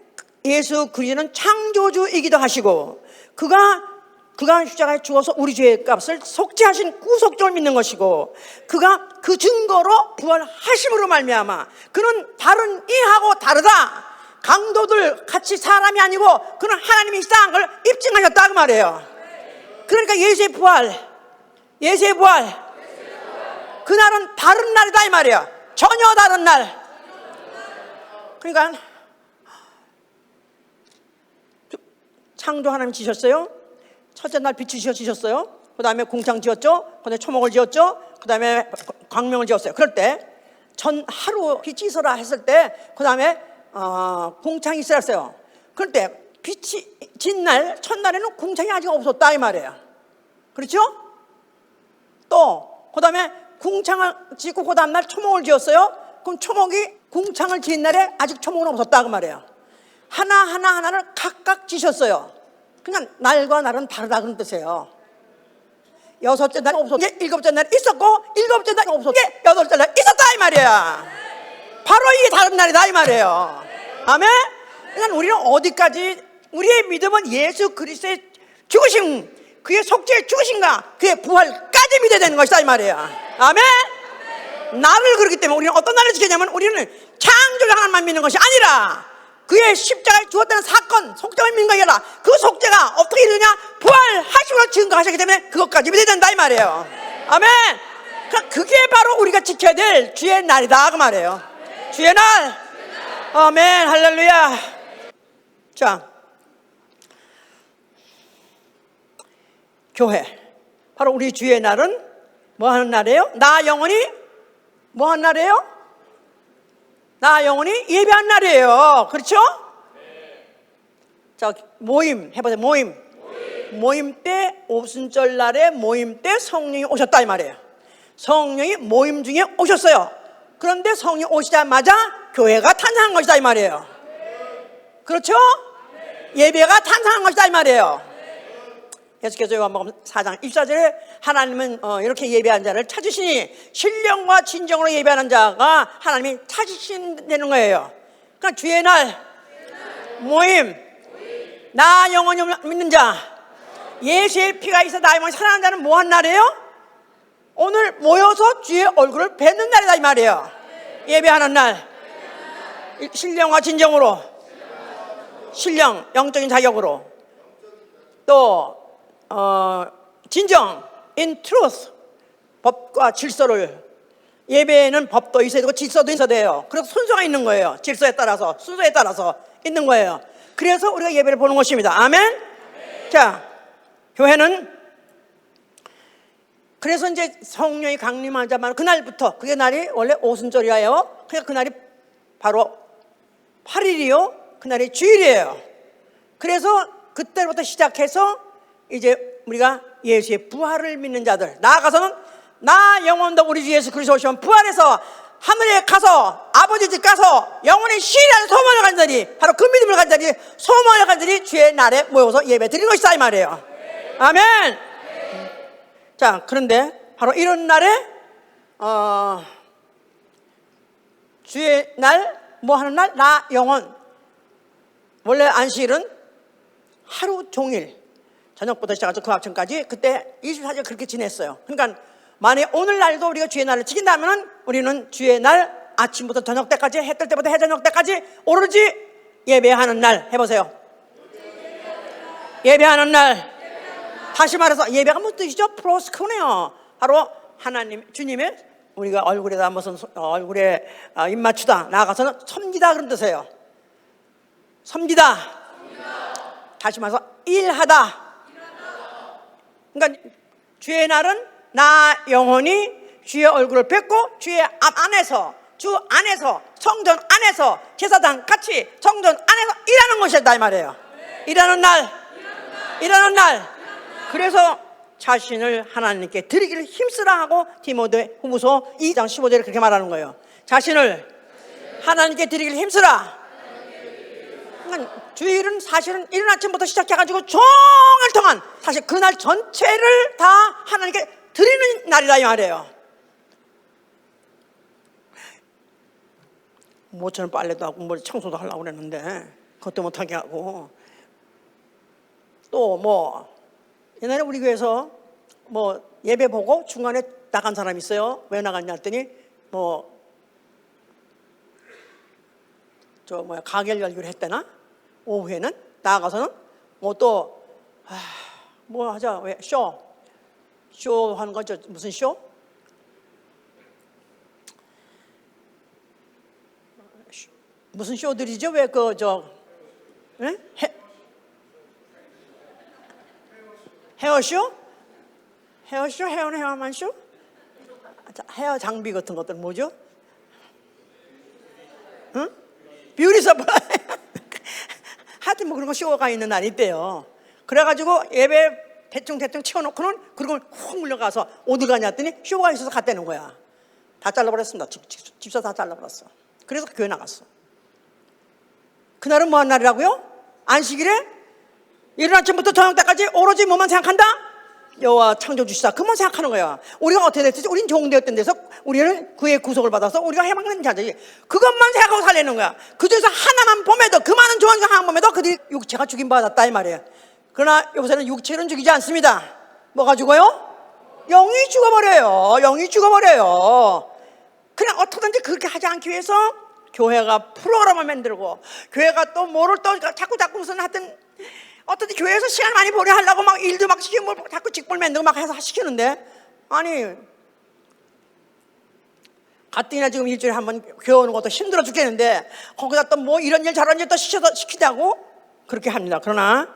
예수 그리스도는 창조주이기도 하시고, 그가 십자가에 죽어서 우리 죄의 값을 속죄하신 구속주를 믿는 것이고, 그가 그 증거로 부활하심으로 말미암아 그는 다른 이하고 다르다. 강도들 같이 사람이 아니고 그는 하나님이 있다는 걸 입증하셨다, 그 말이에요. 그러니까 예수의 부활, 그날은 다른 날이다, 이 말이야. 전혀 다른 날. 그러니까 창조 하나님 지셨어요. 첫째 날 빛이 지셨어요. 그 다음에 궁창 지었죠. 그 다음에 초목을 지었죠. 그 다음에 광명을 지었어요. 그럴 때 하루 빛이 있어라 했을 때, 그 다음에 궁창이 있었어요. 그럴 때 빛이 진 날, 첫날에는 궁창이 아직 없었다, 이 말이에요. 그렇죠? 또 그 다음에 궁창을 짓고 그 다음날 초목을 지었어요. 그럼 궁창을 지은 날에 아직 초목은 없었다, 그 말이에요. 하나를 각각 지셨어요. 그냥 날과 날은 다르다, 그런 뜻이에요. 여섯째 날 없었고, 일곱째 날 있었고, 일곱째 날 없었고, 여덟째 날 있었다, 이 말이야. 바로 이게 다른 날이다, 이 말이에요. 아멘? 그러니까 우리는 어디까지, 우리의 믿음은 예수 그리스도의 죽으심, 그의 속죄의 죽으심과 그의 부활까지 믿어야 되는 것이다, 이 말이야. 아멘? 나를 그렇기 때문에 우리는 어떤 날을 지키냐면, 우리는 창조주 하나님만 믿는 것이 아니라 그의 십자가에 죽었다는 사건, 속죄를 믿는 것이 아니라 그 속죄가 어떻게 이루냐? 부활하시고 증거하셨기 때문에 그것까지 믿어야 된다, 이 말이에요. 아멘. 그러니까 그게 바로 우리가 지켜야 될 주의 날이다, 그 말이에요. 주의 날. 아멘. 할렐루야. 자, 교회, 바로 우리 주의 날은 뭐 하는 날이에요? 나 영혼이 뭐 하는 날이에요? 나 영혼이 예배한 날이에요. 그렇죠? 자, 모임 해보세요. 모임 모임 때, 오순절 날에 모임 때 성령이 오셨다 이 말이에요. 성령이 모임 중에 오셨어요. 그런데 성령이 오시자마자 교회가 탄생한 것이다 이 말이에요. 그렇죠? 예배가 탄생한 것이다 이 말이에요. 계속해서 요한복음 4장 24절에 하나님은 이렇게 예배하는 자를 찾으시니 신령과 진정으로 예배하는 자가 하나님이 찾으신다는 거예요. 그러니까 주의 날 모임, 나 영원히 믿는 자, 예수의 피가 있어 나 영원히 살아나는 자는 뭐한 날이에요? 오늘 모여서 주의 얼굴을 뵙는 날이다 이 말이에요. 예배하는 날, 신령과 진정으로, 신령 영적인 자격으로, 또 진정 in truth, 법과 질서를, 예배에는 법도 있어야 되고 질서도 있어야 돼요. 그래서 순서가 있는 거예요. 질서에 따라서, 순서에 따라서 있는 거예요. 그래서 우리가 예배를 보는 것입니다. 아멘. 자, 교회는 그래서 이제 성령이 강림하자마자 그날부터, 그게 날이 원래 오순절이에요. 그러니까 그날이 바로 8일이요. 그날이 주일이에요. 그래서 그때부터 시작해서 이제 우리가 예수의 부활을 믿는 자들, 나아가서는 나 영혼도 우리 주 예수 그리스도 오시면 부활해서 하늘에 가서 아버지 집 가서 영원히 쉬라는 소망을 가진 자들이, 바로 그 믿음을 가진 자들이, 소망을 가진 자들이 주의 날에 모여서 예배 드리는 것이다 이 말이에요. 아멘. 자, 그런데 바로 이런 날에 주의 날, 뭐 하는 날? 나 영혼. 원래 안식일은 하루 종일 저녁부터 시작해서 그 아침까지 그때 24시간 그렇게 지냈어요. 그러니까 만약 오늘날도 우리가 주의 날을 지킨다면 우리는 주의 날 아침부터 저녁 때까지, 해 뜰 때부터 해 저녁 때까지 오로지 예배하는 날 해보세요. 예배하는 날. 다시 말해서 예배가 무슨 뜻이죠? 프로스크네요. 바로 하나님, 주님의 우리가 얼굴에다 무슨 얼굴에 입 맞추다, 나아가서는 섬기다 그런 뜻이에요. 섬기다. 다시 말해서 일하다. 그러니까 주의 날은 나 영혼이 주의 얼굴을 뵙고 주의 안에서, 주 안에서, 성전 안에서, 제사장 같이 성전 안에서 일하는 것이다 이 말이에요. 일하는 날, 일하는 날. 그래서 자신을 하나님께 드리기를 힘쓰라 하고 디모데 후후서 2장 15절에 그렇게 말하는 거예요. 자신을 하나님께 드리기를 힘쓰라. 그러니까 주일은 사실은 이른 아침부터 시작해가지고 종일 동안 사실 그날 전체를 다 하나님께 드리는 날이다 이 말이에요. 모처럼 빨래도 하고 뭐 청소도 하려고 그랬는데 그것도 못하게 하고, 또 뭐 옛날에 우리 교회에서 뭐 예배 보고 중간에 나간 사람 있어요. 왜 나갔냐 했더니 가게를 열기로 했대나? 오후에는 나가서는 뭐 하자, 왜 쇼 하는 거죠. 무슨 쇼? 무슨 쇼들이죠? 왜 헤어쇼? 헤어쇼? 헤어는 헤어만 쇼? 헤어 장비 같은 것들 뭐죠? 응? 뷰티 서플라이. 하여튼 뭐 그런 거 쇼가 있는 날이 있대요. 그래가지고 예배 대충 치워놓고는, 그리고 훅 물려가서 어디 가냐 했더니 쇼가 있어서 갔다는 거야. 다 잘라버렸습니다. 집사 다 잘라버렸어. 그래서 교회 나갔어. 그날은 뭐 한 날이라고요? 안식일에? 이른 아침부터 저녁 때까지 오로지 뭐만 생각한다? 여호와 창조주시다. 그만 생각하는 거야. 우리가 어떻게 됐지? 우린 종되었던 데서 우리는 그의 구속을 받아서 우리가 해방된 자들이 그것만 생각하고 살려는 거야. 그중에서 하나만 봄에도, 그 많은 조항 중 하나만 봄에도 그들이 육체가 죽임받았다 이 말이에요. 그러나 요새는 육체는 죽이지 않습니다. 뭐가 죽어요? 영이 죽어버려요. 영이 죽어버려요. 그냥 어떻게든지 그렇게 하지 않기 위해서 교회가 프로그램을 만들고, 교회가 또 뭐를 또 자꾸 무슨 하여튼 어떻게 교회에서 시간 많이 보내 하려고 막 일도 막 시키고 뭐 자꾸 직불 만들고 막 해서 시키는데, 아니 가뜩이나 지금 일주일에 한 번 교회 오는 것도 힘들어 죽겠는데 거기다 또 뭐 이런 일 저런 일 또 시키자고 그렇게 합니다. 그러나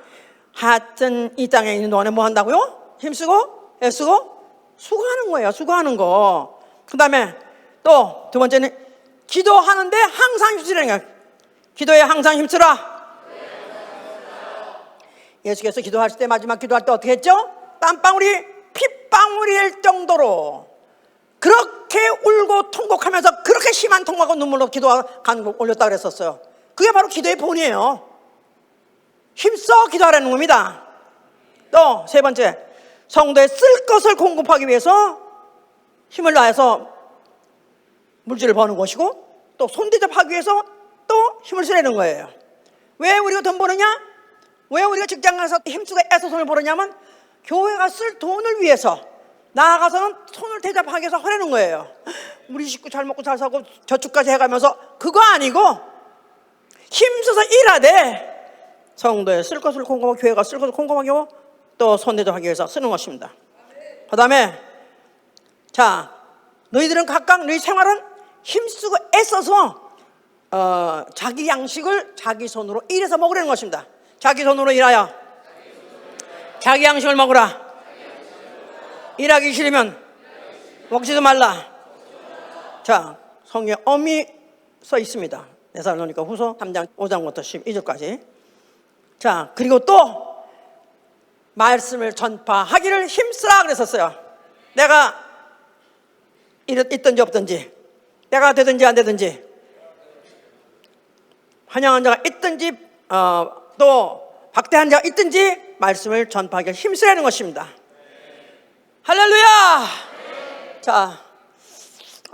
하여튼 이 땅에 있는 동안에 뭐 한다고요? 힘쓰고 애쓰고 수고하는 거예요. 수고하는 거. 그 다음에 또 두 번째는 기도하는데 항상 힘쓰라는 거예요. 기도에 항상 힘쓰라. 예수께서 기도하실 때, 마지막 기도할 때 어떻게 했죠? 땀방울이 핏방울이 될 정도로 그렇게 울고 통곡하면서 그렇게 심한 통곡하고 눈물로 기도가 간곡 올렸다 그랬었어요. 그게 바로 기도의 본이에요. 힘써 기도하라는 겁니다. 또 세 번째, 성도의 쓸 것을 공급하기 위해서 힘을 다해서 물질을 버는 것이고, 또 손대접하기 위해서 또 힘을 쓰려는 거예요. 왜 우리가 돈 버느냐? 왜 우리가 직장 가서 힘쓰고 애써 손을 버느냐면 교회가 쓸 돈을 위해서, 나아가서는 손을 대접하기 위해서 하려는 거예요. 우리 식구 잘 먹고 잘 사고 저축까지 해가면서, 그거 아니고 힘써서 일하되 성도의 쓸 것을 공급하고, 교회가 쓸 것을 공급하기 위해서 또 손대접하기 위해서 쓰는 것입니다. 그 다음에, 자, 너희들은 각각 너희 생활은 힘쓰고 애써서 자기 양식을 자기 손으로 일해서 먹으려는 것입니다. 자기 손으로 일하여 자기 양식을 먹으라. 일하기 싫으면 먹지도 말라. 자, 성경에 엄히 써 있습니다. 데살로니가 후서 3장 5장부터 12절까지. 자, 그리고 또 말씀을 전파하기를 힘쓰라 그랬었어요. 내가 있든지 없든지, 내가 되든지 안 되든지, 환영한 자가 있든지 또 박대한 자가 있든지 말씀을 전파하기를 힘쓰라는 것입니다. 할렐루야. 자,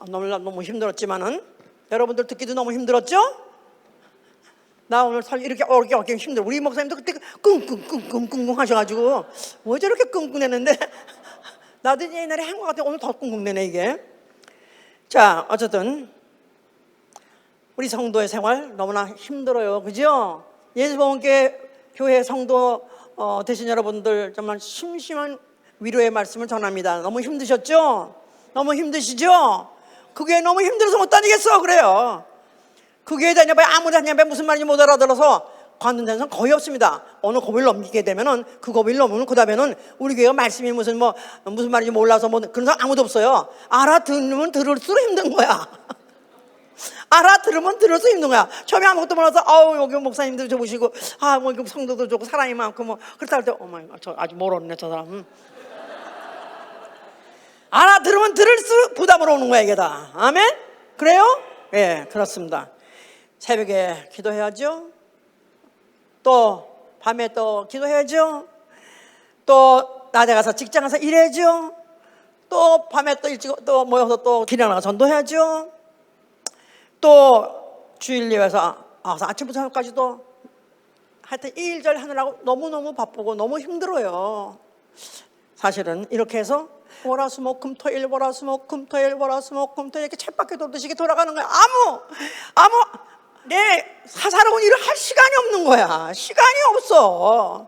너무 힘들었지만은, 여러분들 듣기도 너무 힘들었죠? 나 오늘 이렇게 어렵게 힘들어. 우리 목사님도 그때 끙끙 하셔가지고 뭐 저렇게 끙끙대는데 나도 옛날에 한 것 같아. 오늘 더 끙끙대네 이게. 자, 어쨌든 우리 성도의 생활 너무나 힘들어요, 그죠? 예수봉교회 교회 성도 되신 여러분들 정말 심심한 위로의 말씀을 전합니다. 너무 힘드셨죠? 너무 힘드시죠? 그게 너무 힘들어서 못 다니겠어. 그래요. 그 교회 다녀봐야 아무리 다녀봐야 무슨 말인지 못 알아들어서 관둔 데는 거의 없습니다. 어느 고비를 넘기게 되면은, 그 고비를 넘으면 그 다음에는 우리 교회가 말씀이 무슨 말인지 몰라서 그런 사람 아무도 없어요. 알아들으면 들을수록 힘든 거야. 알아들으면 들을수록 힘든 거야. 처음에 아무것도 몰라서 여기 목사님들 좋으시고 뭐 성도도 좋고 사람이 많고 뭐 그렇다 할 때 저 아직 모르네 저 사람. 알아들으면 들을수록 부담으로 오는 거야 이게 다. 아멘? 그래요? 예, 그렇습니다. 새벽에 기도해야죠. 또 밤에 또 기도해야죠. 또 낮에 가서 직장 가서 일해야죠. 또 밤에 또 일찍 또 모여서 또 기도 나가 전도해야죠. 또 주일 예배에서 아침부터 저녁까지도 하여튼 일절 하느라고 너무너무 바쁘고 너무 힘들어요. 사실은 이렇게 해서 월화수목금토일 월화수목금토일 월화수목금토일 이렇게 쳇바퀴 돌듯이 이렇게 돌아가는 거야. 아무 내 살아온 일을 할 시간이 없는 거야. 시간이 없어.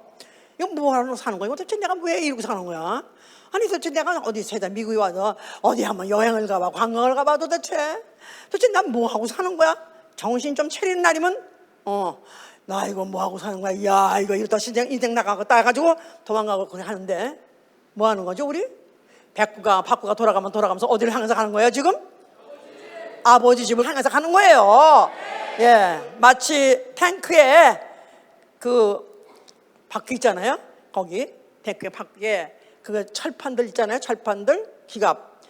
이거 뭐 하러 사는 거야? 도대체 내가 왜 이러고 사는 거야? 아니 도대체 내가 어디 세상 미국에 와서 어디 한번 여행을 가봐, 관광을 가봐. 도대체 난 뭐 하고 사는 거야? 정신 좀 차리는 날이면 나 이거 뭐 하고 사는 거야? 야 이거 이러다 인생 나가겠다 해가지고 도망가고 그래 하는데, 뭐 하는 거죠 우리? 바꾸가 돌아가면서 어디를 향해서 가는 거예요 지금? 아버지 집을 향해서 가는 거예요. 예, 마치 탱크에 그 바퀴 있잖아요. 거기 탱크에 바퀴에 그 철판들 있잖아요. 철판들 기갑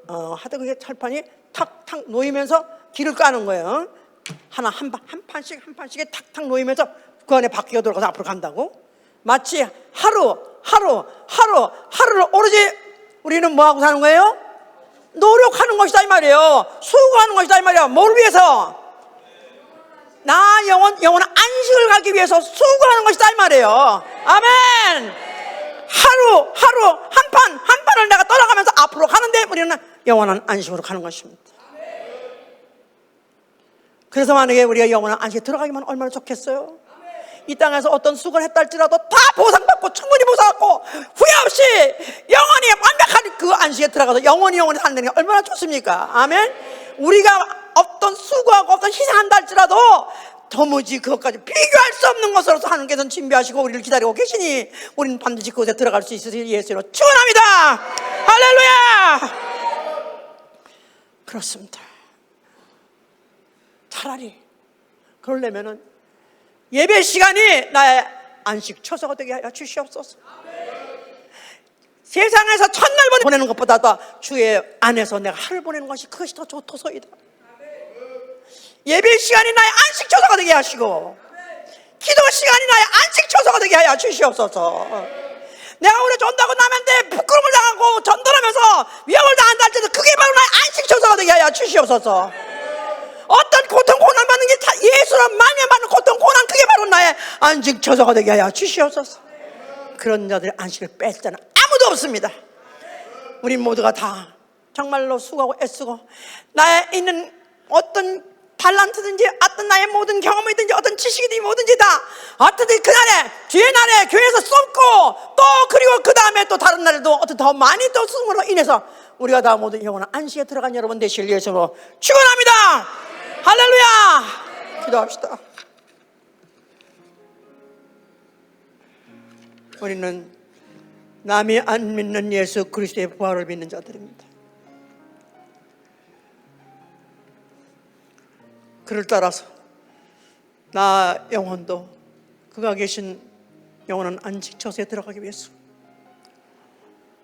하여튼 그게 철판이 탁탁 놓이면서 길을 까는 거예요. 한 판씩에 탁탁 놓이면서 그 안에 바퀴가 돌아가서 앞으로 간다고. 마치 하루를 오로지 우리는 뭐 하고 사는 거예요? 노력하는 것이다 이 말이에요. 수고하는 것이다 이 말이에요. 뭘 위해서? 나 영원한 안식을 가기 위해서 수고하는 것이다 이 말이에요. 아멘. 하루 한 판을 내가 떠나가면서 앞으로 가는데 우리는 영원한 안식으로 가는 것입니다. 그래서 만약에 우리가 영원한 안식에 들어가기만 얼마나 좋겠어요. 이 땅에서 어떤 수고를 했다 할지라도 다 보상받고 충분히 보상받고 후회 없이 영원히 완벽한 그 안식에 들어가서 영원히 사는 게 얼마나 좋습니까? 아멘. 우리가 어떤 수고하고 어떤 희생한다 할지라도 도무지 그것까지 비교할 수 없는 것으로서 하나님께서는 준비하시고 우리를 기다리고 계시니 우리는 반드시 그곳에 들어갈 수 있으실 예수로 축원합니다. 할렐루야. 그렇습니다. 차라리 그러려면은 예배 시간이 나의 안식 처소가 되게 하여 주시옵소서. 세상에서 첫날 보내는 것보다도 주의 안에서 내가 하루 보내는 것이 그것이 더 좋도소이다. 예배 시간이 나의 안식 처소가 되게 하시고 기도 시간이 나의 안식 처소가 되게 하여 주시옵소서. 내가 오래 전도하고 남한테 부끄러움을 당하고 전도하면서 위협을 당한다 할 때도 그게 바로 나의 안식 처소가 되게 하여 주시옵소서. 어떤 고통 고난 받는 게 예수로 말미암는 고통 고난 그게 바로 나의 안식 처소가 되게 하여 주시옵소서. 그런 자들의 안식을 뺄 자는 아무도 없습니다. 우리 모두가 다 정말로 수고하고 애쓰고 나에 있는 어떤 달란트든지 어떤 나의 모든 경험이든지 어떤 지식이든지 뭐든지 다 어떻든 그날에 뒤에 날에 교회에서 쏟고 또 그리고 그 다음에 또 다른 날에도 어떤 더 많이 또 쓰므로 인해서 우리가 다 모두 영원한 안식에 들어간 여러분 되실 예수로 축원합니다. 할렐루야. 기도합시다. 우리는 남이 안 믿는 예수 그리스도의 부활을 믿는 자들입니다. 그를 따라서 나 영혼도 그가 계신 영원한 안식 처소에 들어가기 위해서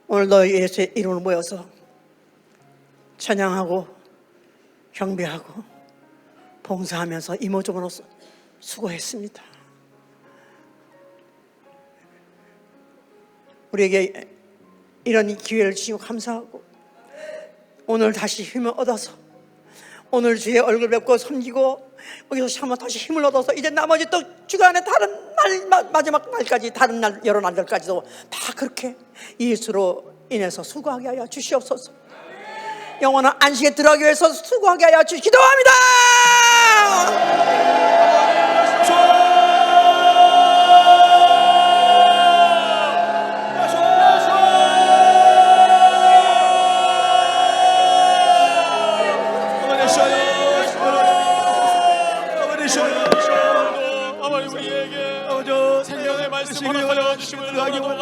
오늘 너희 예수의 이름을 모여서 찬양하고 경배하고 봉사하면서 이모저모로서 수고했습니다. 우리에게 이런 기회를 주시고 감사하고 오늘 다시 힘을 얻어서 오늘 주의 얼굴 뵙고 섬기고 여기서 한번 다시 힘을 얻어서 이제 나머지 또 주간에 다른 날 마지막 날까지 다른 날 여러 날들까지도 다 그렇게 예수로 인해서 수고하게 하여 주시옵소서. 영원한 안식에 들어가기 위해서 수고하게 하여 주시옵소서. 기도합니다.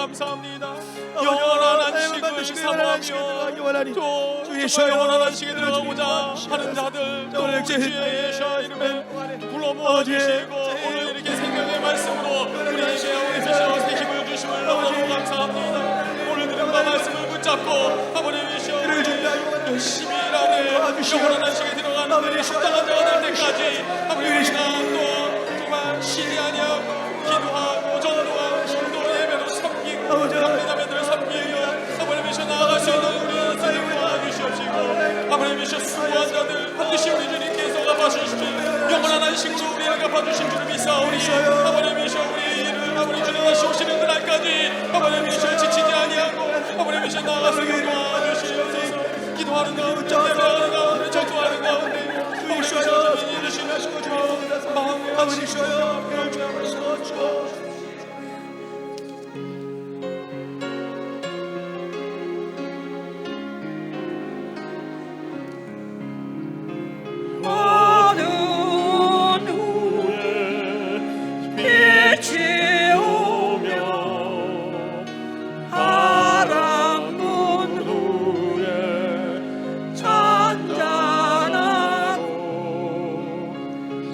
감사합니다. 영원한 안식을 사모하며 또 주의 영원한 안식에 들어가고자 하는 자들 또 주의 예수와 이름을 불러 모아주시고 오늘 이렇게 생명의 말씀으로 우리에게 오셔서 새 힘을 주심을 너무너무 감사합니다. 오늘 들은 바 말씀을 붙잡고 아버님 이시여 열심히 일하네 영원한 안식에 들어가는 우리 합당한 자가 될 때까지 아버님 우리가 또 정말 쉬지 아니하고 기도하고 전도하고 또 예배로 섬기고 남자매들을 섬기며 아버님 이시여 나아갈 수 있는 우리 인생을 도와주시옵시고 아버님 이시여 수고한 자들 반드시 우리 주님께서 갚아주시옵시고 영원한 안식으로 우리를 갚아주신 줄을 믿사오니 아버님 이시여 우리 일을 아버님 주님 다시 오시는 그날까지 아버님 이시여 지치지 아니하고 아버님 이시여 나아갈 수 있는 도와주시옵소서. 기도하는 가운데 예배하는 가운데 전도하는 가운데 아버님 이시여 일을 신하시고 주님 마음을 아버님 이시여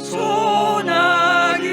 소나기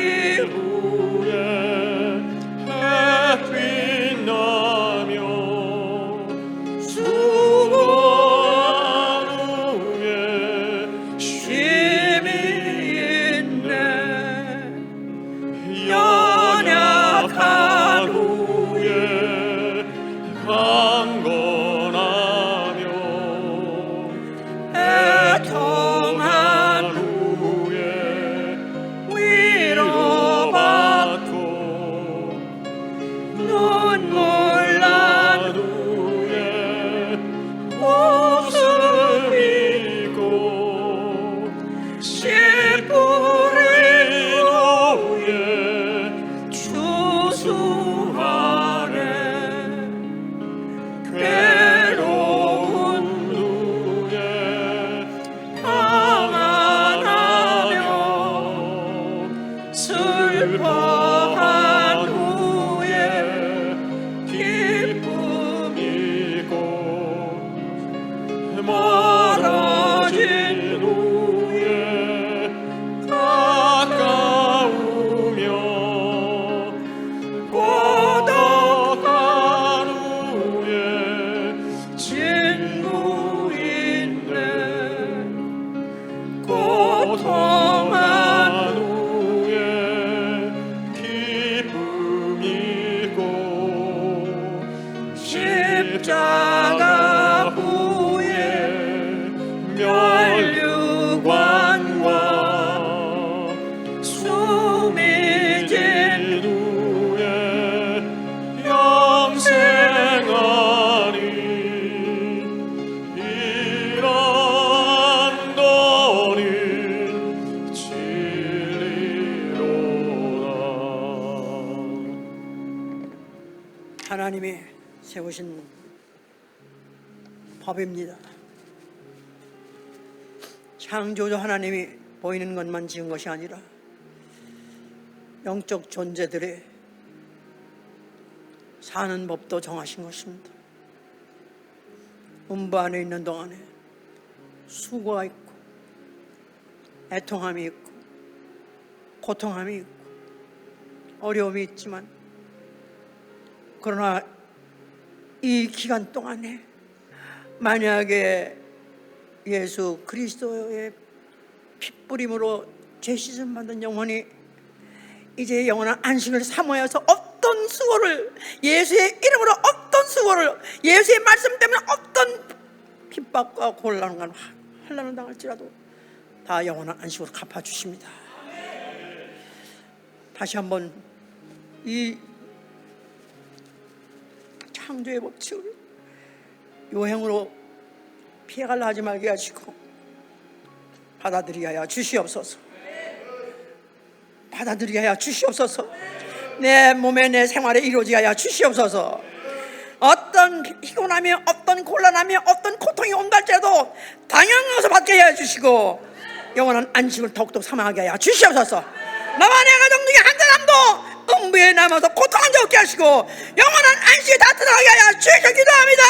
멸류관과 숨이진 후에 영생하리 이런 너는 진리로다. 하나님이 세우신 법입니다. 창조주 하나님이 보이는 것만 지은 것이 아니라 영적 존재들의 사는 법도 정하신 것입니다. 음부 안에 있는 동안에 수고가 있고 애통함이 있고 고통함이 있고 어려움이 있지만, 그러나 이 기간 동안에 만약에 예수 그리스도의 핏부림으로 죄 씻음 받은 영혼이 이제 영원한 안식을 사모해서 어떤 수고를, 예수의 이름으로 어떤 수고를, 예수의 말씀 때문에 어떤 핍박과 곤란한 환난을 당할지라도 다 영원한 안식으로 갚아주십니다. 다시 한번 이 창조의 법칙을 요행으로 피해갈라 하지 말게 하시고 받아들이게 하여 주시옵소서. 받아들이게 하여 주시옵소서. 내 몸에 내 생활에 이루어지게 하여 주시옵소서. 어떤 피곤함이, 어떤 곤란함이, 어떤 고통이 온다 할지라도 당연해서 받게 하여 주시고 영원한 안식을 더욱더 사망하게 하여 주시옵소서. 나와 내 가정 중에 한 사람도 음부에 남아서 고통한 자 없게 하시고 영원한 안식에 다 들어가게 하여 주시옵소서. 기도합니다.